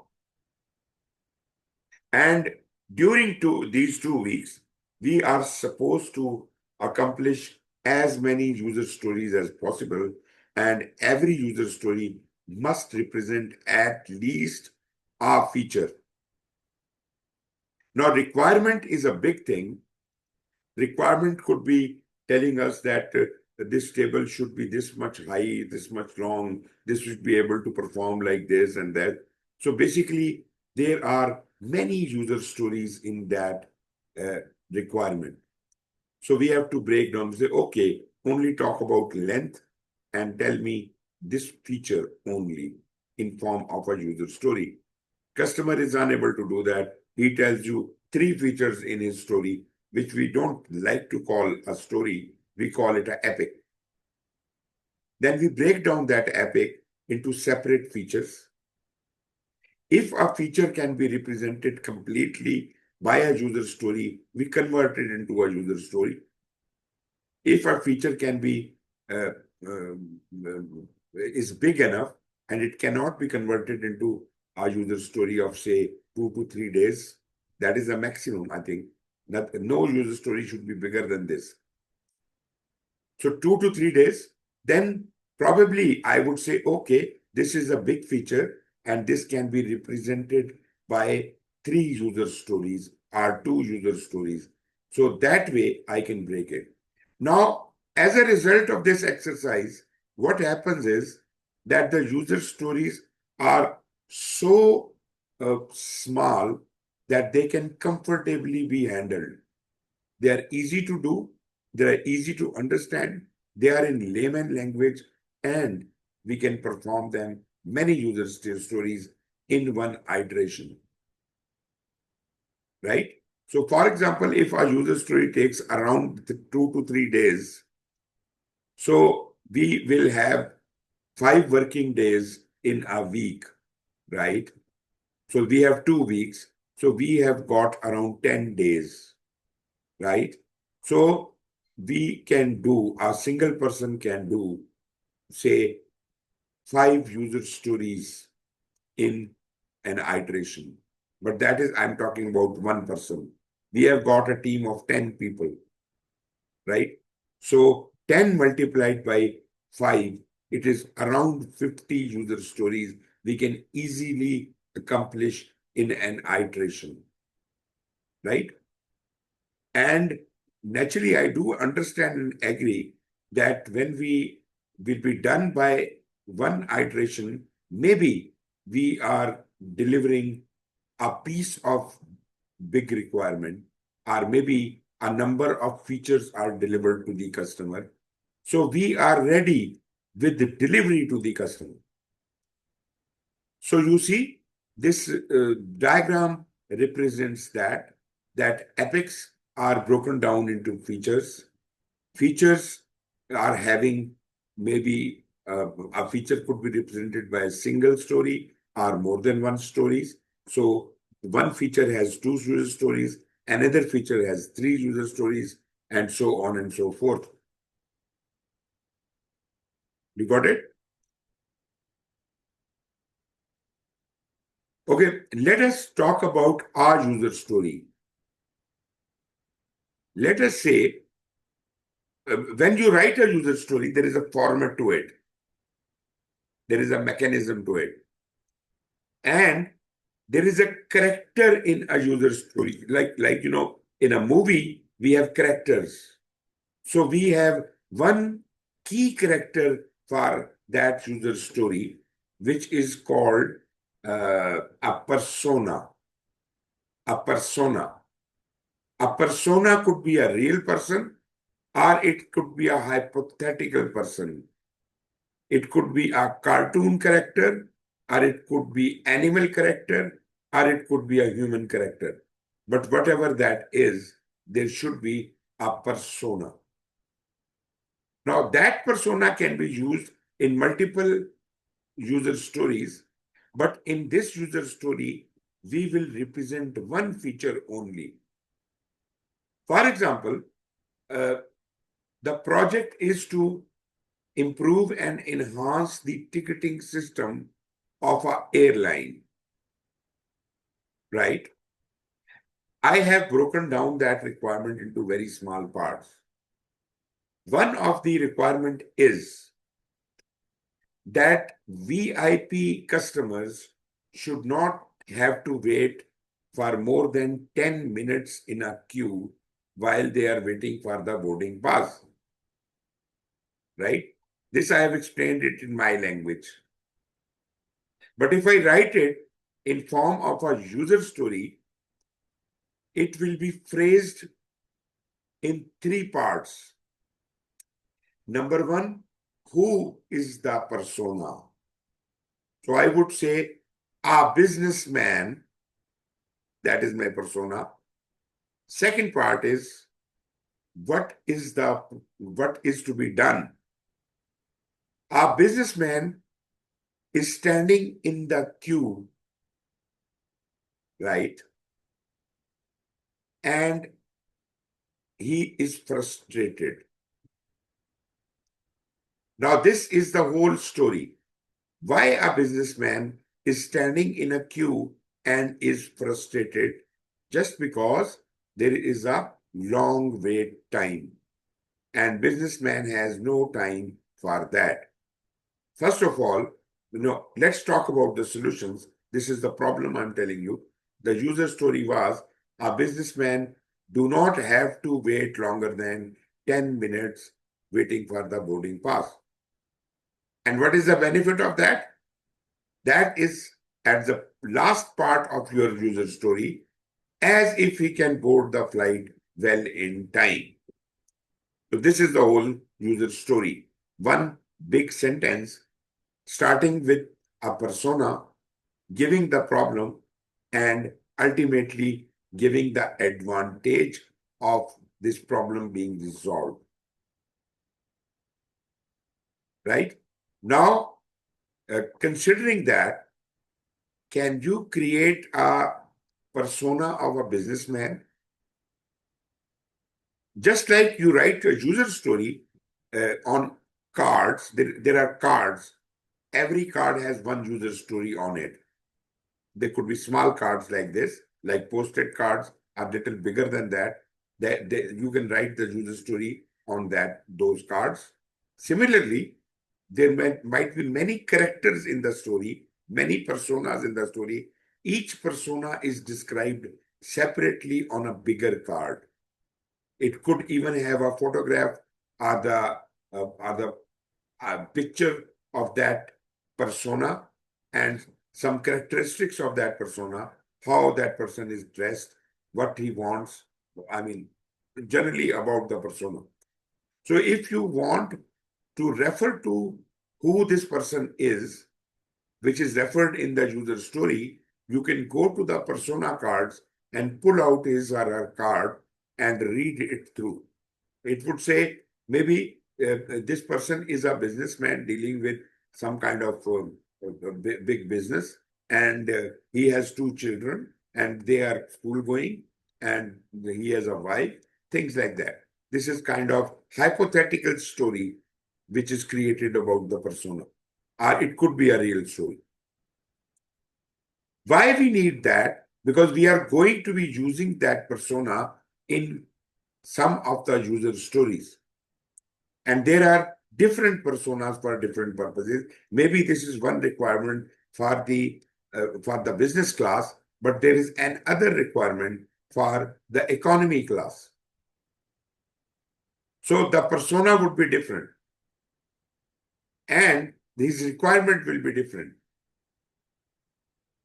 And during these 2 weeks, we are supposed to accomplish as many user stories as possible, and every user story must represent at least a feature. Now, requirement is a big thing. Requirement could be telling us that this table should be this much high, this much long, this should be able to perform like this and that. So basically, there are many user stories in that requirement. So we have to break down and say, okay, only talk about length and tell me this feature only in form of a user story. Customer is unable to do that. He tells you 3 features in his story, which we don't like to call a story. We call it an epic. Then we break down that epic into separate features. If a feature can be represented completely by a user story, we convert it into a user story. If a feature can be is big enough and it cannot be converted into a user story of say 2 to 3 days, that is the maximum. I think that no user story should be bigger than this. So 2 to 3 days, then probably I would say, okay, this is a big feature and this can be represented by 3 user stories or 2 user stories. So that way I can break it. Now, as a result of this exercise, what happens is that the user stories are so small that they can comfortably be handled. They are easy to do, they are easy to understand, they are in layman language, and we can perform them many user stories in one iteration. Right? So, for example, if a user story takes around 2 to 3 days, so we will have 5 working days in a week, right? So we have 2 weeks. So we have got around 10 days, right? So we can do, a single person can do, say, 5 user stories in an iteration. But that is, I'm talking about one person. We have got a team of 10 people, right? So 10 multiplied by 5, it is around 50 user stories we can easily accomplish in an iteration, right? And naturally, I do understand and agree that when we will be done by one iteration, maybe we are delivering a piece of big requirement, or maybe a number of features are delivered to the customer. So we are ready with the delivery to the customer. So you see, this diagram represents that epics are broken down into features. Features are having maybe a feature could be represented by a single story or more than one stories. So one feature has 2 user stories, another feature has 3 user stories, and so on and so forth. You got it? Okay, let us talk about our user story. Let us say, when you write a user story, there is a format to it. There is a mechanism to it. And there is a character in a user story. Like in a movie, we have characters. So we have one key character for that user story, which is called a persona. A persona. A persona could be a real person, or it could be a hypothetical person. It could be a cartoon character, or it could be animal character, or it could be a human character. But whatever that is, there should be a persona. Now, that persona can be used in multiple user stories, but in this user story, we will represent one feature only. For example, the project is to improve and enhance the ticketing system of an airline, right? I have broken down that requirement into very small parts. One of the requirement is that VIP customers should not have to wait for more than 10 minutes in a queue while they are waiting for the boarding pass. Right? This I have explained it in my language. But if I write it in form of a user story, it will be phrased in 3 parts. Number 1, who is the persona? So I would say a businessman, that is my persona. Second part is what is to be done? A businessman is standing in the queue, right? And he is frustrated. Now, this is the whole story. Why a businessman is standing in a queue and is frustrated? Just because there is a long wait time. And businessman has no time for that. First of all, let's talk about the solutions. This is the problem I'm telling you. The user story was a businessman do not have to wait longer than 10 minutes waiting for the boarding pass. And what is the benefit of that? That is at the last part of your user story, as if he can board the flight well in time. So this is the whole user story. One big sentence starting with a persona, giving the problem, and ultimately giving the advantage of this problem being resolved. Right? Now, considering that, can you create a persona of a businessman? Just like you write a user story on cards, there are cards. Every card has one user story on it. There could be small cards like this, like posted cards are little bigger than that. You can write the user story on those cards. Similarly, there might be many characters in the story, many personas in the story. Each persona is described separately on a bigger card. It could even have a photograph or the picture of that persona and some characteristics of that persona, how that person is dressed, what he wants. I mean, generally about the persona. So if you want to refer to who this person is, which is referred in the user story, you can go to the persona cards and pull out his or her card and read it through. It would say maybe this person is a businessman dealing with some kind of big business, and he has 2 children and they are school going, and he has a wife, things like that. This is kind of hypothetical story which is created about the persona, or it could be a real story. Why we need that? Because we are going to be using that persona in some of the user stories. And there are different personas for different purposes. Maybe this is one requirement for the business class, but there is another requirement for the economy class. So the persona would be different, and his requirement will be different,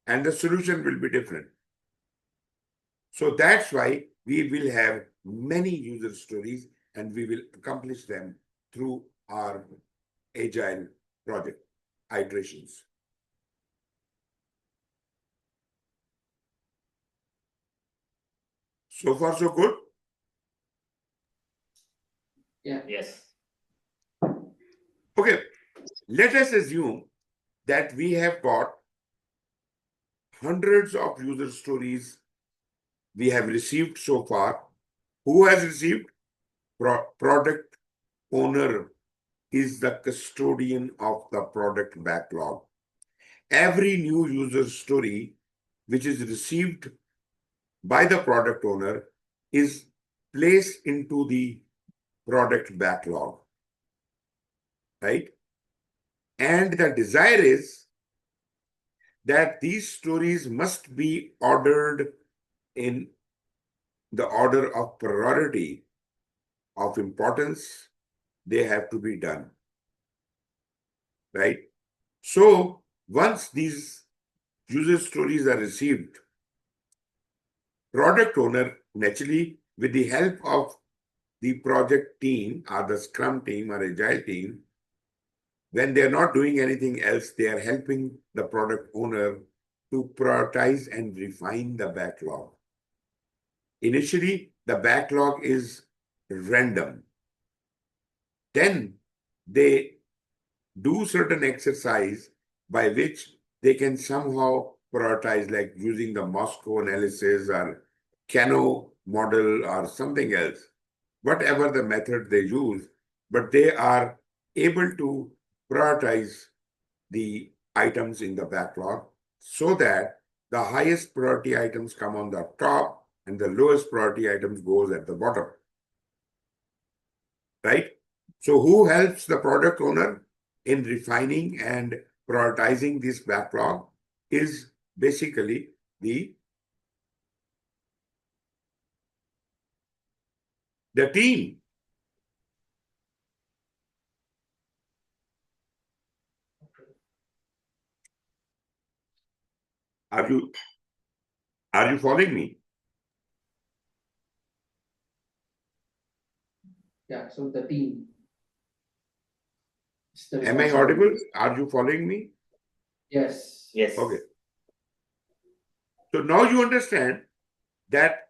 and the solution will be different. So that's why we will have many user stories, and we will accomplish them through our agile project iterations. So far, so good? Yeah. Yes. Okay, let us assume that we have got hundreds of user stories we have received so far. Who has received? Product owner is the custodian of the product backlog. Every new user story which is received by the product owner is placed into the product backlog, right? And the desire is that these stories must be ordered in the order of priority, of importance. They have to be done, right? So once these user stories are received, product owner naturally, with the help of the project team or the Scrum team or Agile team, when they're not doing anything else, they are helping the product owner to prioritize and refine the backlog. Initially, the backlog is random. Then they do certain exercise by which they can somehow prioritize, like using the Moscow analysis or Kano model or something else, whatever the method they use, but they are able to prioritize the items in the backlog so that the highest priority items come on the top and the lowest priority items goes at the bottom, right? So who helps the product owner in refining and prioritizing this backlog is basically the team. Are you following me? Yeah. So the team. is the Am I audible? responsibility. Are you following me? Yes. Yes. Okay. So now you understand that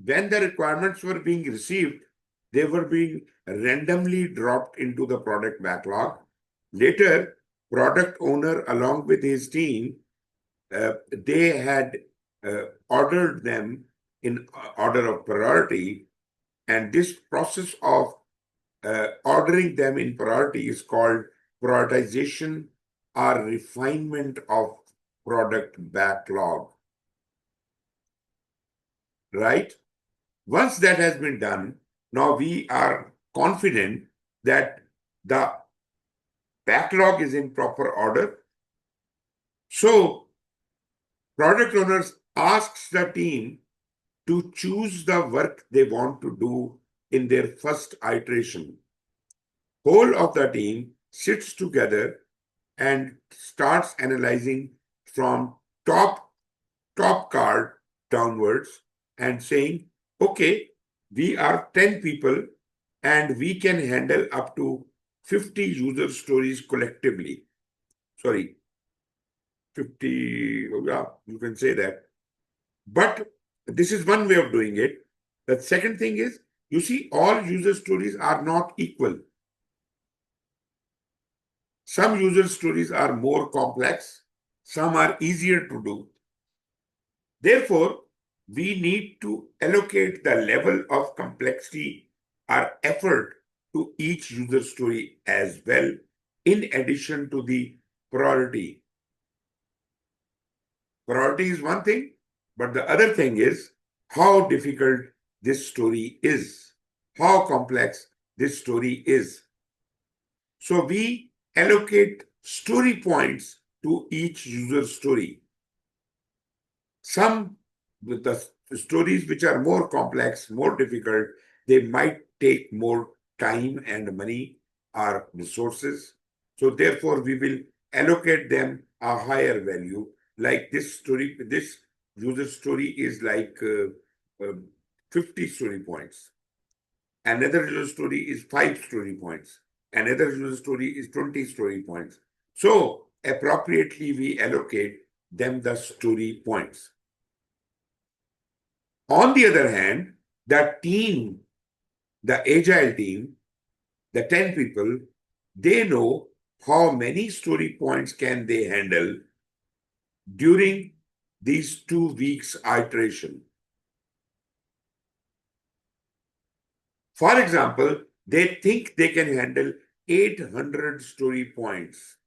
when the requirements were being received, they were being randomly dropped into the product backlog. Later, product owner along with his team, they had ordered them in order of priority. And this process of ordering them in priority is called prioritization or refinement of product backlog, right? Once that has been done, now we are confident that the backlog is in proper order. So product owners asks the team to choose the work they want to do in their first iteration. Whole of the team sits together and starts analyzing from top card downwards and saying, okay, we are 10 people and we can handle up to 50 user stories collectively. Sorry, 50, yeah, you can say that. But this is one way of doing it. The second thing is, you see, all user stories are not equal. Some user stories are more complex, some are easier to do. Therefore, we need to allocate the level of complexity or effort to each user story as well, in addition to the priority. Priority is one thing, but the other thing is how difficult this story is, how complex this story is. So we allocate story points to each user story. Some with the stories which are more complex, more difficult, they might take more time and money or resources. So therefore, we will allocate them a higher value. Like this story, this user story is like 50 story points. Another user story is 5 story points. Another user story is 20 story points. So appropriately, we allocate them the story points. On the other hand, the team, the agile team, the 10 people, they know how many story points can they handle during these 2 weeks iteration. For example, they think they can handle 800 story points.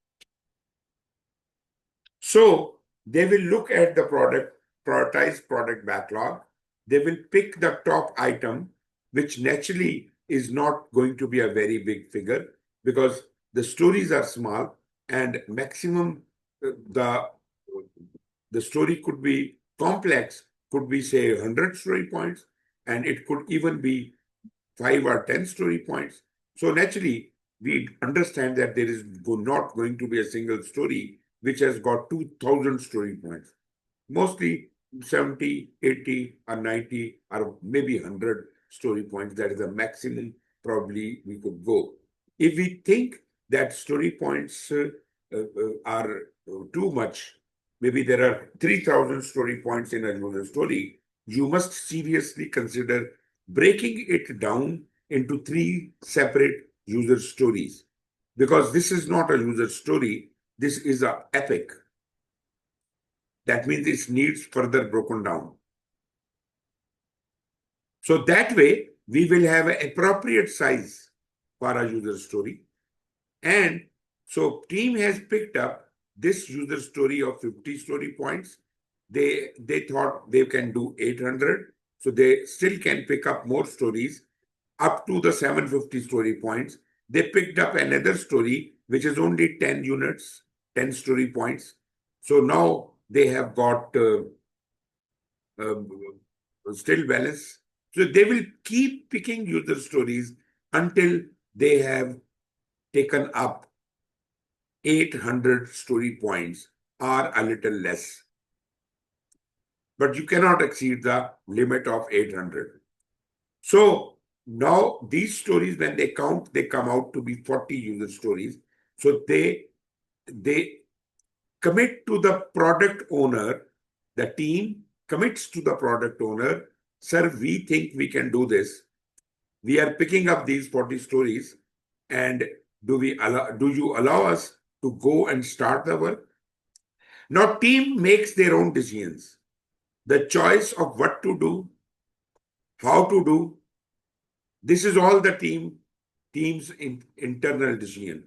So they will look at the product, prioritize product backlog. They will pick the top item, which naturally is not going to be a very big figure because the stories are small and maximum the story could be complex, could be say 100 story points, and it could even be 5 or 10 story points. So naturally, we understand that there is not going to be a single story which has got 2,000 story points. Mostly 70, 80, or 90, or maybe 100 story points. That is the maximum probably we could go. If we think that story points are too much, maybe there are 3,000 story points in a user story, you must seriously consider breaking it down into 3 separate user stories. Because this is not a user story, this is an epic. That means it needs further broken down. So that way, we will have an appropriate size for a user story. And so team has picked up this user story of 50 story points. They thought they can do 800. So they still can pick up more stories up to the 750 story points. They picked up another story, which is only 10 units, 10 story points. So now they have got uh, still balance. So they will keep picking user stories until they have taken up 800 story points or a little less. But you cannot exceed the limit of 800. So now these stories, when they count, they come out to be 40 user stories. So they commit to the product owner, the team commits to the product owner, sir, we think we can do this. We are picking up these 40 stories, and do you allow us to go and start the work? Now, team makes their own decisions. The choice of what to do, how to do, this is all the team's internal decision.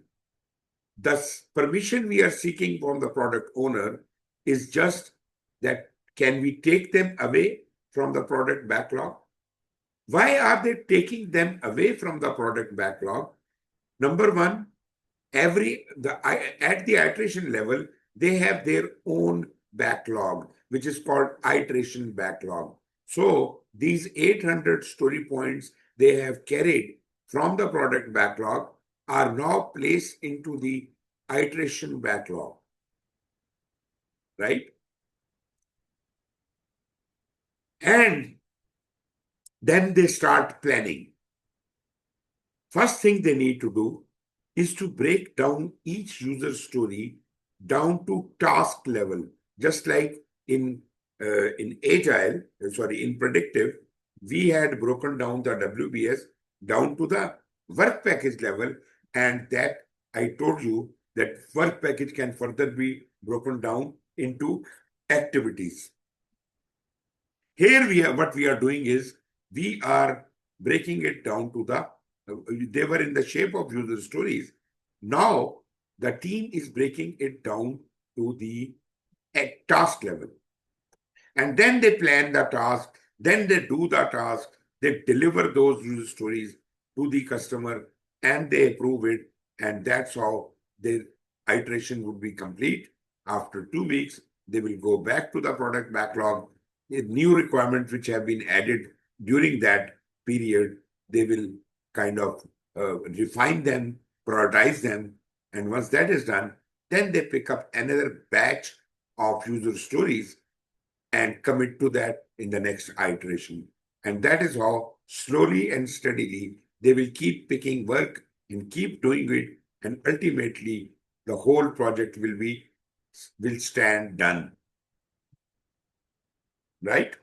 Thus, permission we are seeking from the product owner is just that can we take them away from the product backlog? Why are they taking them away from the product backlog? Number one, at the iteration level, they have their own backlog, which is called iteration backlog. So these 800 story points they have carried from the product backlog are now placed into the iteration backlog, right? And then they start planning. First thing they need to do is to break down each user story down to task level, just like in agile, in predictive, we had broken down the WBS down to the work package level, and that I told you that work package can further be broken down into activities. Here what we are doing is we are breaking it down to they were in the shape of user stories. Now the team is breaking it down to the task level. And then they plan the task, then they do the task, they deliver those user stories to the customer and they approve it. and that's how their iteration would be complete. After 2 weeks, they will go back to the product backlog. With new requirements which have been added during that period, they will kind of refine them, prioritize them, and once that is done, then they pick up another batch of user stories and commit to that in the next iteration. And that is how slowly and steadily they will keep picking work and keep doing it, and ultimately the whole project will stand done. Right?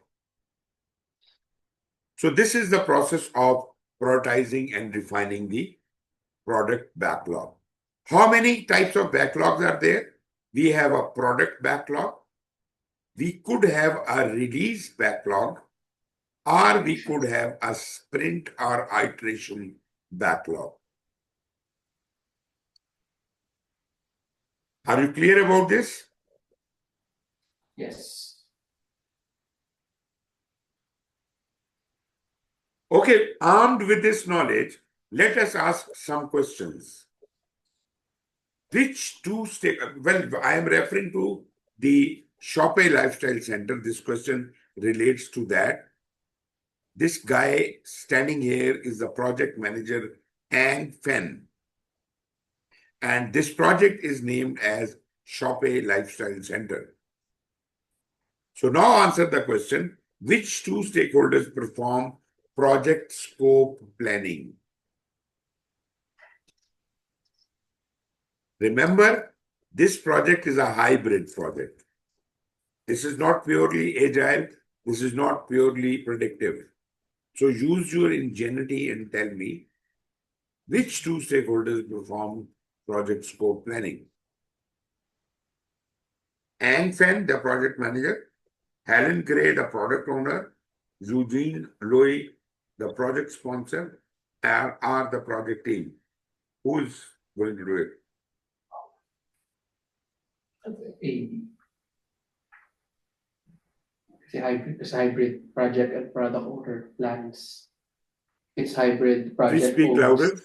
So this is the process of prioritizing and refining the product backlog. How many types of backlogs are there? We have a product backlog. We could have a release backlog, or we could have a sprint or iteration backlog. Are you clear about this? Yes. Okay, armed with this knowledge, let us ask some questions. Which two well, I am referring to the Shoppe Lifestyle Center. This question relates to that. This guy standing here is the project manager, Ang Fen. And this project is named as Shoppe Lifestyle Center. So now answer the question, which two stakeholders perform project scope planning? Remember, this project is a hybrid project. This is not purely agile. This is not purely predictive. So use your ingenuity and tell me which two stakeholders perform project scope planning. Ang Fen, the project manager, Helen Gray, the product owner, Eugene Loy, the project sponsor, are the project team. Who is going to do it? It's a hybrid project and product owner plans. It's hybrid project. Please speak louder.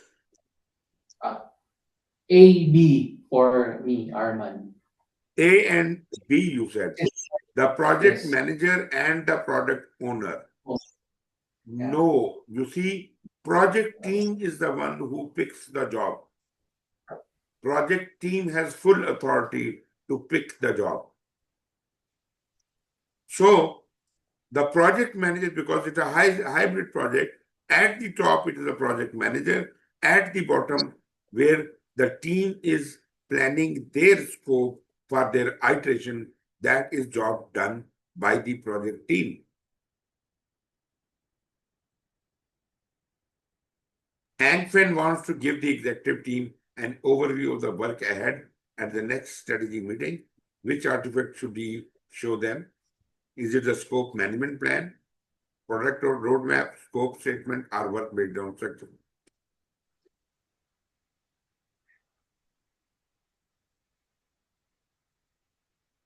A-B for me, Arman. A and B, you said. The project Yes. manager and the product owner. Oh. Yeah. No, you see, project team is the one who picks the job. Project team has full authority to pick the job. So the project manager, because it's a hybrid project, at the top it is a project manager, at the bottom where the team is planning their scope for their iteration, that is job done by the project team. Ang Fen wants to give the executive team an overview of the work ahead at the next strategy meeting. Which artifact should he show them? Is it a scope management plan, product or roadmap, scope statement, or work breakdown structure?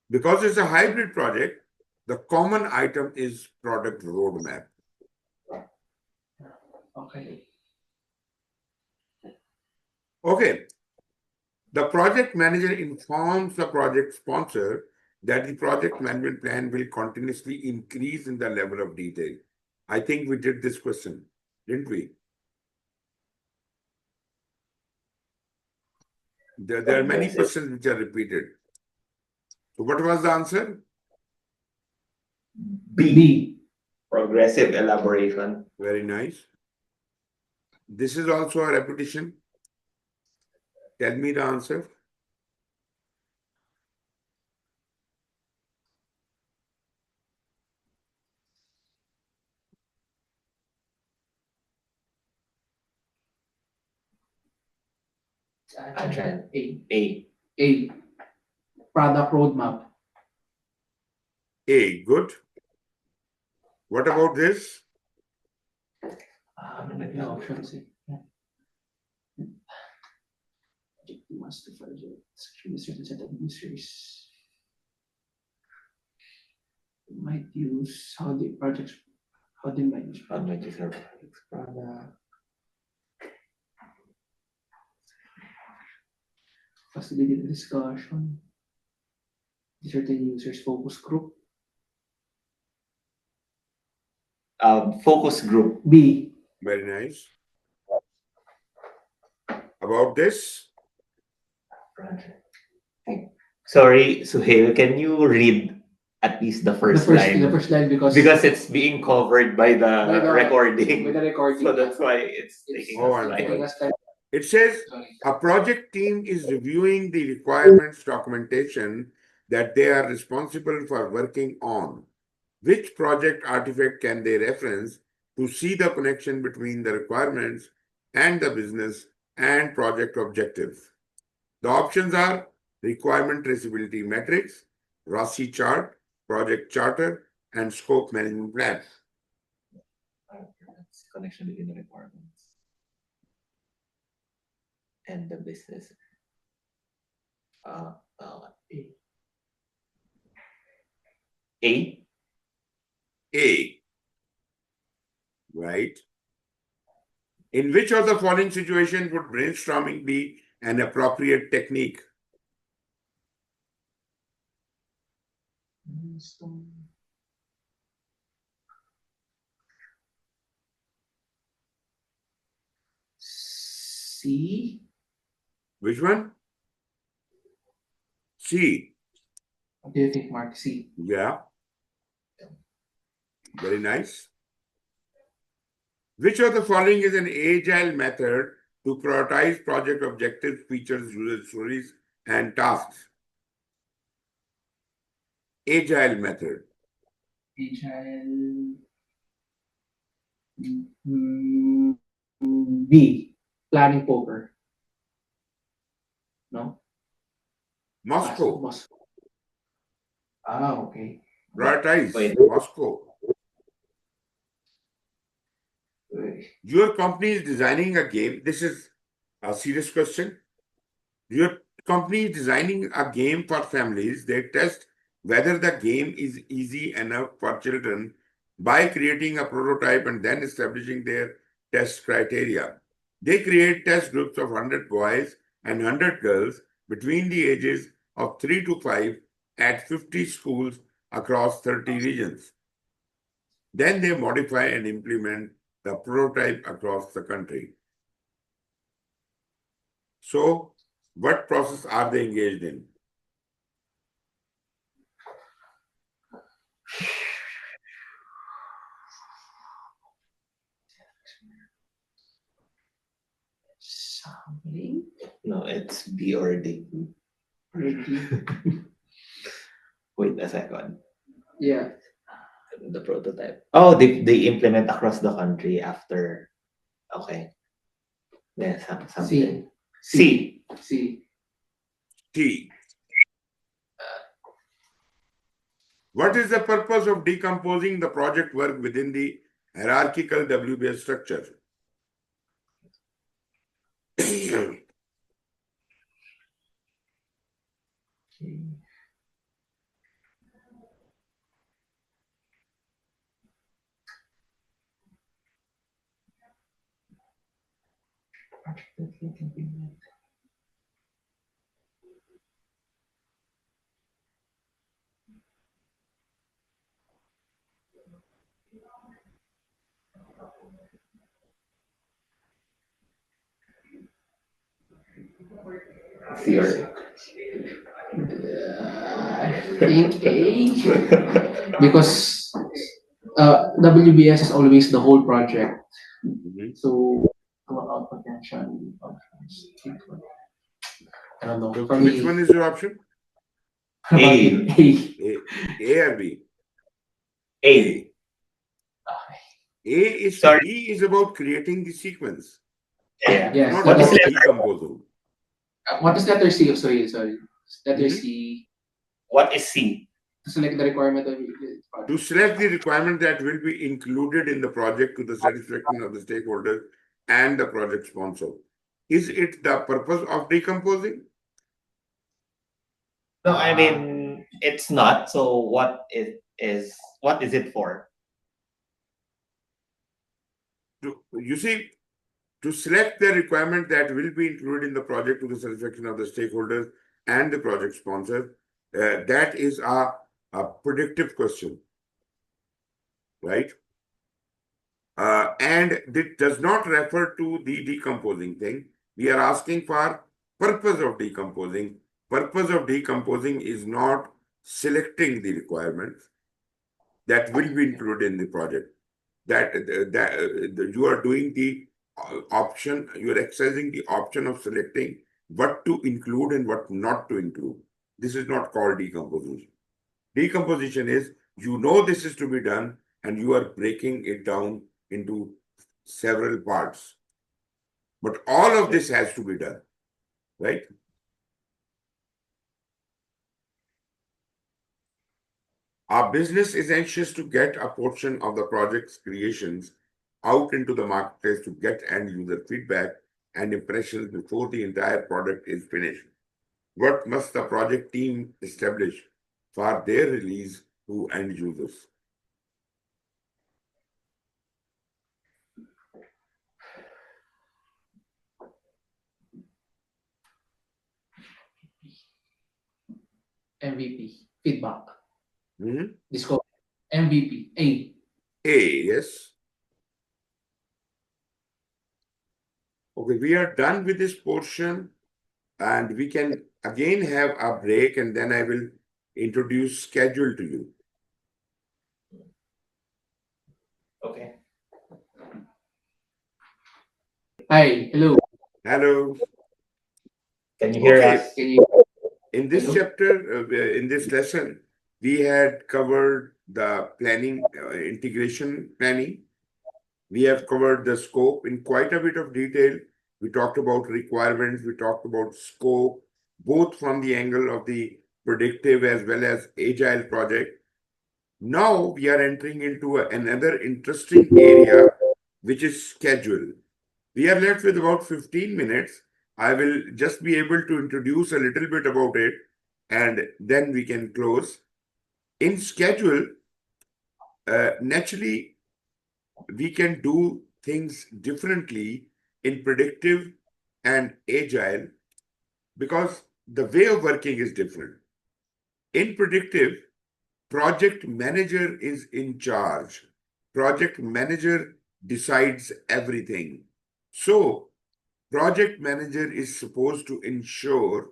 Because it's a hybrid project, the common item is product roadmap. Okay. Okay. The project manager informs the project sponsor that the project management plan will continuously increase in the level of detail. I think we did this question, didn't we? There are many questions which are repeated. So what was the answer? B. Progressive elaboration. Very nice. This is also a repetition. Tell me the answer. A. A. Product roadmap. A, good. What about this? No options. Master project. Certain set of users might use how they might use product. Facilitate discussion. Certain users focus group. Focus group. B. Very nice. About this, Sorry, Suhail, can you read at least the first line? The first line because It's being covered by the recording. By the recording. So that's why it's taking us I'm time. sorry. us time. It says Sorry. a project team is reviewing the requirements documentation that they are responsible for working on. Which project artifact can they reference to see the connection between the requirements and the business and project objectives? The options are requirement traceability metrics, ROSI chart, project charter, and scope management plan. Connection between the requirements and the business. A. A. Right. In which of the following situation would brainstorming be an appropriate technique? C. Which one? C. What do you think, Mark? C. Yeah. Very nice. Which of the following is an agile method to prioritize project objectives, features, user stories, and tasks? Agile method. Agile. B. Planning poker. No? Moscow. Moscow. Ah, okay. Prioritize. Wait. Moscow. Wait. Your company is designing a game. This is a serious question. Your company is designing a game for families. They test whether the game is easy enough for children by creating a prototype and then establishing their test criteria. They create test groups of 100 boys and 100 girls between the ages of 3 to 5 at 50 schools across 30 regions. Then they modify and implement the prototype across the country. So, what process are they engaged in? Sampling? No, it's B or D. Wait a second. Yeah. The prototype. Oh, they implement across the country after. Okay. Yes, something. C. C. T. What is the purpose of decomposing the project work within the hierarchical WBS structure? C or I think A. Because WBS is always the whole project. So, about potential functions. I don't know. So For which me, one is your option? A. A or B? A. A is Sorry. B is about creating the sequence. Yeah. yes. Not What is about letter? decomposing. What is letter C? Sorry. Letter Mhm. C. What is C? To select the requirement of the To project. select the requirement that will be included in the project to the satisfaction of the stakeholders and the project sponsor. Is it the purpose of decomposing? No, I mean it's not. So what is it for? You see, to select the requirement that will be included in the project to the satisfaction of the stakeholders and the project sponsor. That is a predictive question, right? And it does not refer to the decomposing thing. We are asking for purpose of decomposing. Purpose of decomposing is not selecting the requirements that will be included in the project. That you are doing the option, you are exercising the option of selecting what to include and what not to include. This is not called decomposition. Decomposition is, you know this is to be done and you are breaking it down into several parts. But all of this has to be done, right? Our business is anxious to get a portion of the project's creations out into the marketplace to get end user feedback and impressions before the entire product is finished. What must the project team establish for their release to end users? MVP, feedback. Hmm? Discovery. MVP, A. A, yes. Okay, we are done with this portion and we can again have a break and then I will introduce schedule to you. Okay. Hi, hello. Hello. Can you hear Okay. us? Can you? In this chapter, in this lesson, we had covered the planning, integration planning. We have covered the scope in quite a bit of detail. We talked about requirements, we talked about scope, both from the angle of the predictive as well as agile project. Now we are entering into another interesting area, which is schedule. We are left with about 15 minutes. I will just be able to introduce a little bit about it and then we can close. In schedule, naturally, we can do things differently in predictive and agile because the way of working is different. In predictive, project manager is in charge. Project manager decides everything. So, project manager is supposed to ensure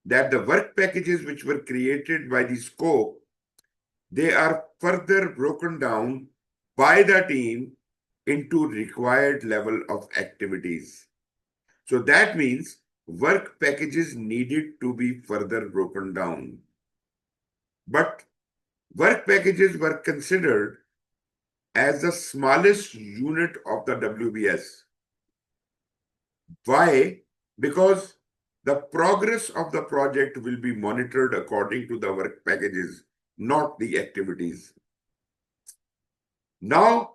that the work packages which were created by the scope, they are further broken down by the team into required level of activities. So that means work packages needed to be further broken down. But work packages were considered as the smallest unit of the WBS. Why? Because the progress of the project will be monitored according to the work packages, not the activities. Now,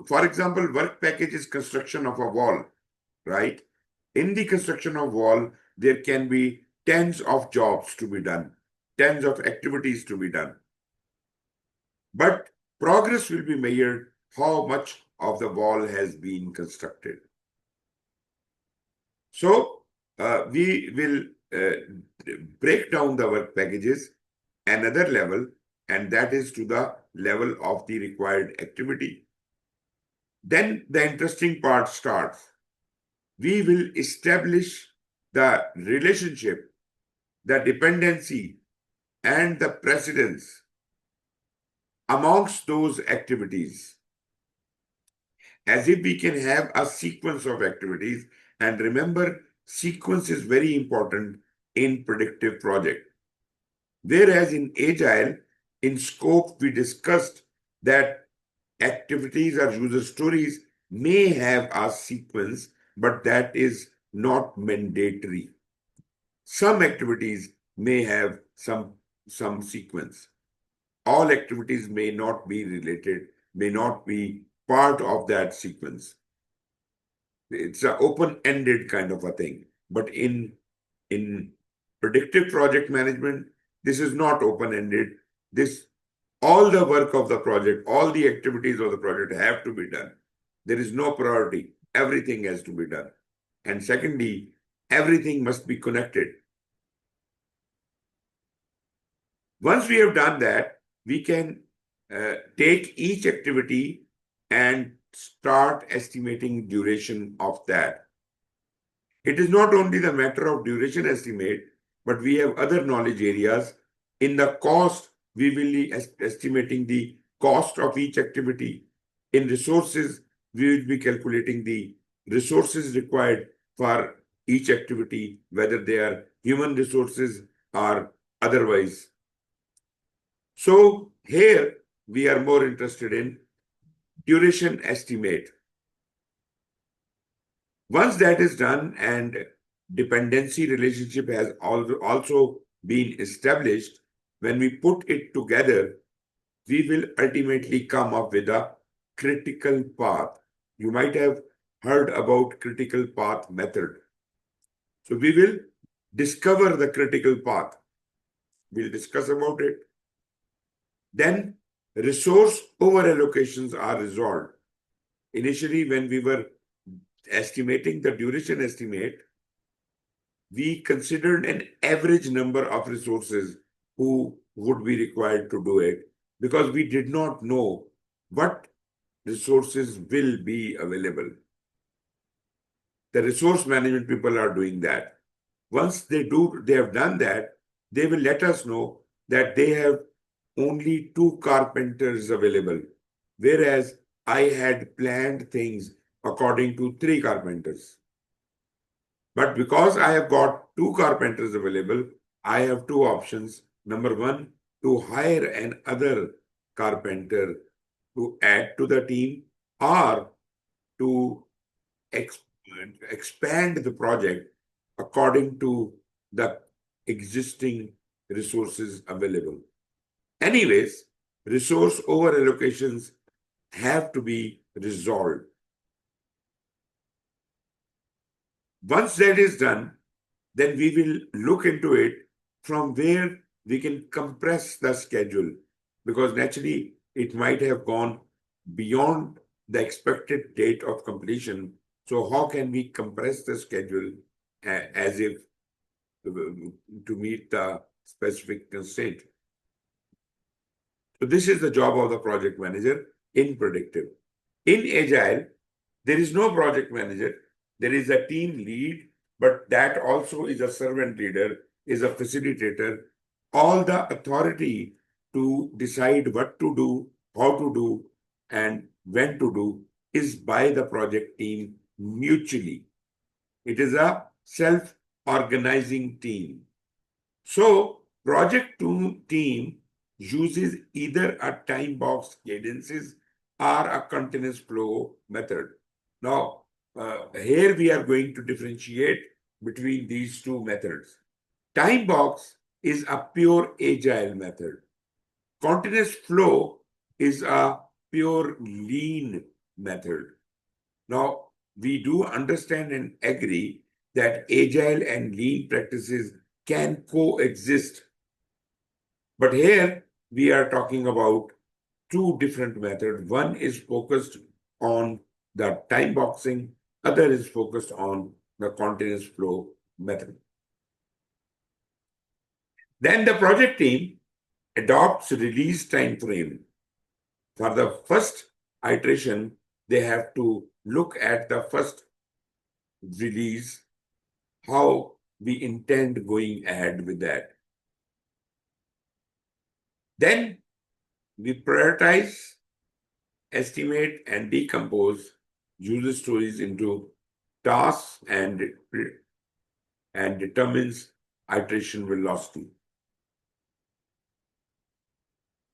for example, work package is construction of a wall, right? In the construction of wall, there can be tens of jobs to be done, tens of activities to be done. But progress will be measured how much of the wall has been constructed. So we will break down the work packages another level, and that is to the level of the required activity. Then the interesting part starts. We will establish the relationship, the dependency, and the precedence amongst those activities, as if we can have a sequence of activities. And remember, sequence is very important in predictive project. Whereas in agile, in scope, we discussed that activities or user stories may have a sequence, but that is not mandatory. Some activities may have some sequence. All activities may not be related, may not be part of that sequence. It's an open-ended kind of a thing. But in predictive project management, this is not open-ended. All the work of the project, all the activities of the project have to be done. There is no priority. everything has to be done. And secondly, everything must be connected. Once we have done that, we can take each activity and start estimating duration of that. It is not only the matter of duration estimate, but we have other knowledge areas. In the cost, we will be estimating the cost of each activity. In resources, we will be calculating the resources required for each activity, whether they are human resources or otherwise. So here we are more interested in duration estimate. Once that is done and dependency relationship has also been established, when we put it together, we will ultimately come up with a critical path. You might have heard about critical path method. So we will discover the critical path. We'll discuss about it. Then resource over allocations are resolved. Initially, when we were estimating the duration estimate, we considered an average number of resources who would be required to do it, because we did not know what resources will be available. The resource management people are doing that. Once they have done that, they will let us know that they have only 2 carpenters available, whereas I had planned things according to 3 carpenters. But because I have got 2 carpenters available, I have 2 options. Number 1, to hire another carpenter to add to the team, or to expand the project according to the existing resources available. Anyways, resource over allocations have to be resolved. Once that is done, then we will look into it from where we can compress the schedule, because naturally it might have gone beyond the expected date of completion. So how can we compress the schedule as if to meet the specific constraint? So this is the job of the project manager in predictive. In agile, there is no project manager. There is a team lead, but that also is a servant leader, is a facilitator. All the authority to decide what to do, how to do, and when to do is by the project team mutually. It is a self-organizing team. So project team uses either a time box cadences or a continuous flow method. Now, here we are going to differentiate between these 2 methods. Time box is a pure agile method. Continuous flow is a pure lean method. Now, we do understand and agree that agile and lean practices can coexist. But here we are talking about 2 different methods. One is focused on the time boxing, other is focused on the continuous flow method. Then the project team adopts release time frame. For the first iteration, they have to look at the first release, how we intend going ahead with that. Then we prioritize, estimate, and decompose user stories into tasks and determines iteration velocity.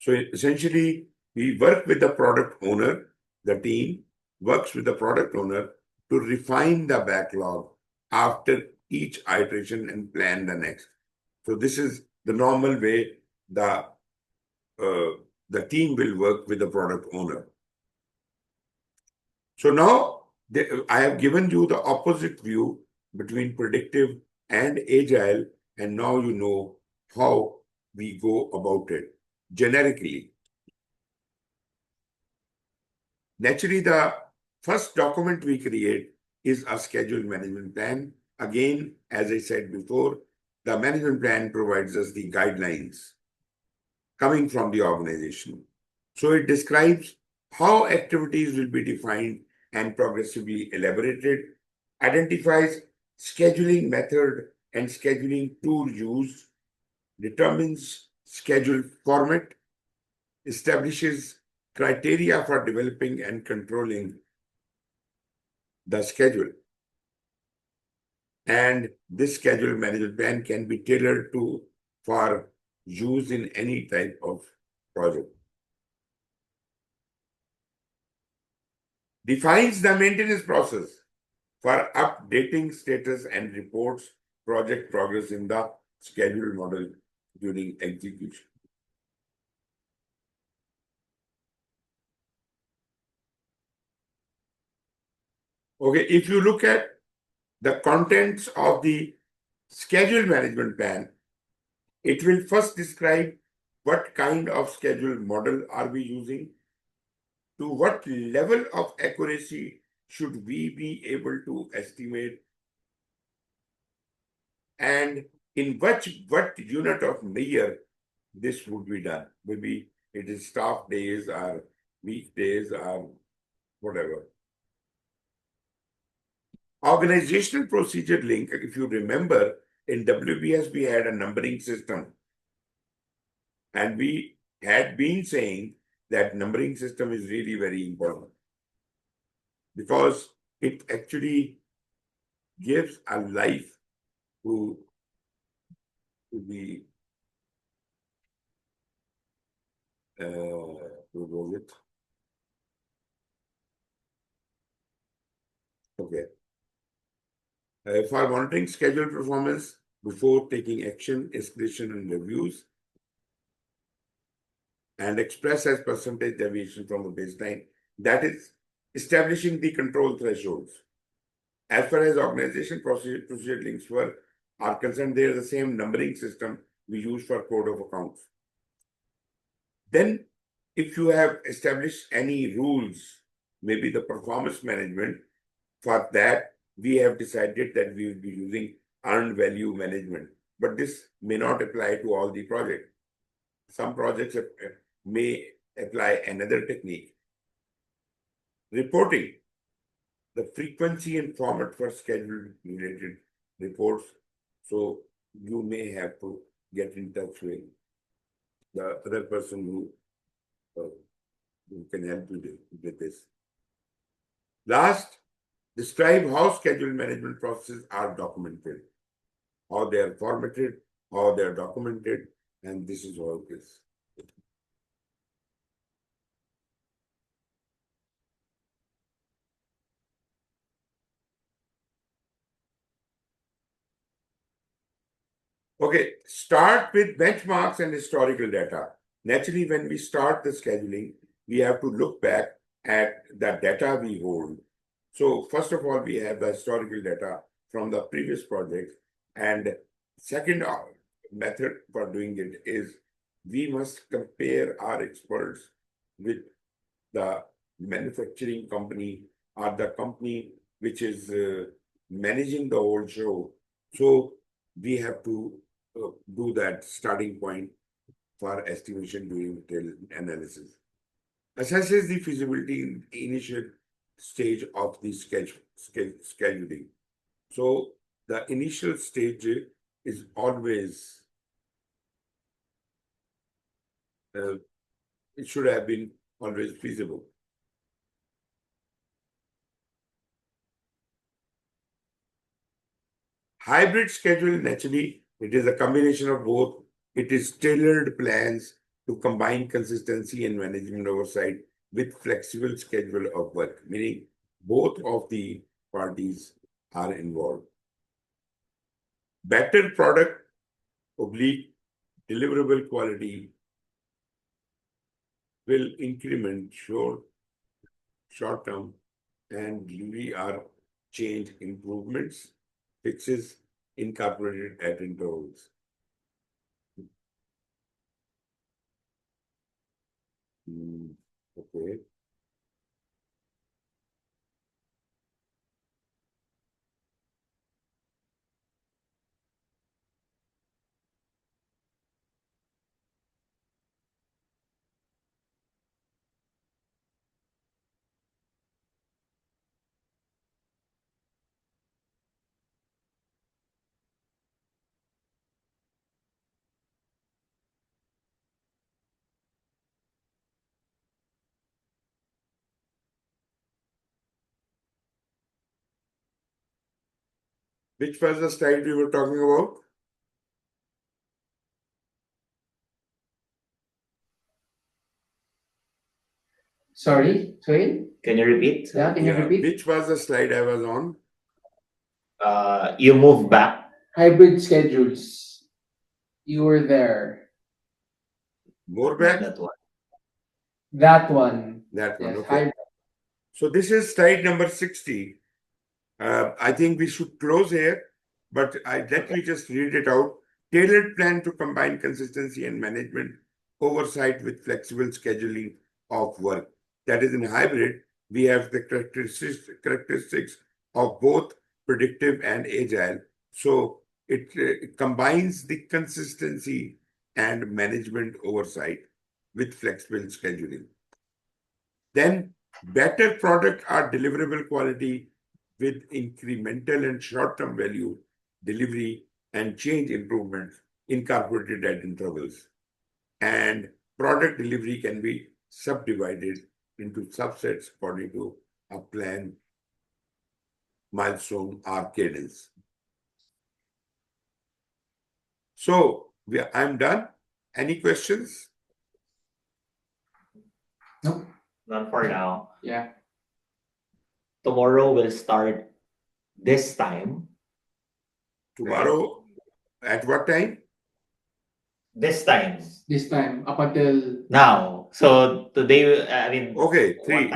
So essentially, we work with the product owner, the team works with the product owner to refine the backlog after each iteration and plan the next. So this is the normal way the team will work with the product owner. So now I have given you the opposite view between predictive and agile, and now you know how we go about it generically. Naturally, the first document we create is a schedule management plan. Again, as I said before, the management plan provides us the guidelines coming from the organization. So it describes how activities will be defined and progressively elaborated, identifies scheduling method and scheduling tool used, determines schedule format, establishes criteria for developing and controlling the schedule. And this schedule management plan can be tailored to for use in any type of project. Defines the maintenance process for updating status and reports project progress in the schedule model during execution. Okay, if you look at the contents of the schedule management plan, it will first describe what kind of schedule model are we using, to what level of accuracy should we be able to estimate, and in what unit of measure this would be done. Maybe it is staff days or weekdays or whatever. Organizational procedure link, if you remember, in WBS we had a numbering system, and we had been saying that numbering system is really very important because it actually gives a life to the who was it? Okay. For monitoring schedule performance before taking action, escalation, and reviews, and express as percentage deviation from the baseline. That is establishing the control thresholds. As far as organization procedure links are concerned, they are the same numbering system we use for code of accounts. Then, if you have established any rules, maybe the performance management, for that, we have decided that we will be using earned value management. But this may not apply to all the projects. Some projects may apply another technique. Reporting, the frequency and format for schedule related reports. So you may have to get in touch with the other person who can help you with this. Last, describe how schedule management processes are documented, how they are formatted, how they are documented, and this is all it is. Okay, start with benchmarks and historical data. Naturally, when we start the scheduling, we have to look back at the data we hold. So first of all, we have the historical data from the previous project. And second method for doing it is we must compare our experts with the manufacturing company or the company which is managing the whole show. So we have to do that starting point for estimation during detailed analysis. Assesses the feasibility in initial stage of the scheduling. So the initial stage is always, it should have been always feasible. Hybrid schedule, naturally, it is a combination of both. It is tailored plans to combine consistency and management oversight with flexible schedule of work, meaning both of the parties are involved. Better product oblique deliverable quality will increment short term and delivery are change improvements, fixes incorporated at intervals. Okay. Which was the slide we were talking about? Sorry, Suhail? Can you repeat? Yeah, can you repeat? Which was the slide I was on? You move back. Hybrid schedules. You were there. More back? That one. That one. That one, Yes, okay. hybrid. So this is slide number 60. I think we should close here, but let me just read it out. Tailored plan to combine consistency and management oversight with flexible scheduling of work. That is, in hybrid, we have the characteristics of both predictive and agile. So it combines the consistency and management oversight with flexible scheduling. Then better product or deliverable quality with incremental and short-term value delivery and change improvements incorporated at intervals. And product delivery can be subdivided into subsets according to a plan, milestone, or cadence. So I'm done. Any questions? Nope. Not for now. Yeah. Tomorrow we'll start this time. Tomorrow, at what time? This time. This time, up until Now. So today, I mean. Okay, 3.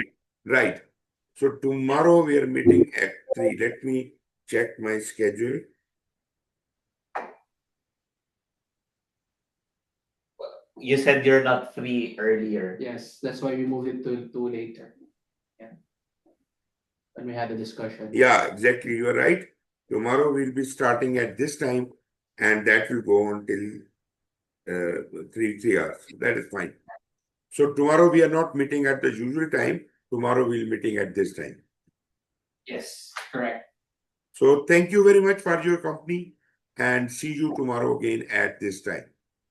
Right. So tomorrow we are meeting at 3. Let me check my schedule. You said you're not free earlier. yes, that's why we moved it to later. Yeah. When we had the discussion. Yeah, exactly. You are right. Tomorrow we'll be starting at this time, and that will go on till 3 hours. That is fine. So tomorrow we are not meeting at the usual time. Tomorrow we'll meeting at this time. Yes, correct. So thank you very much for your company, and see you tomorrow again at this time.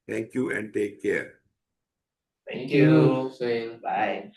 Thank you and take care. Thank you. Suhail. Bye.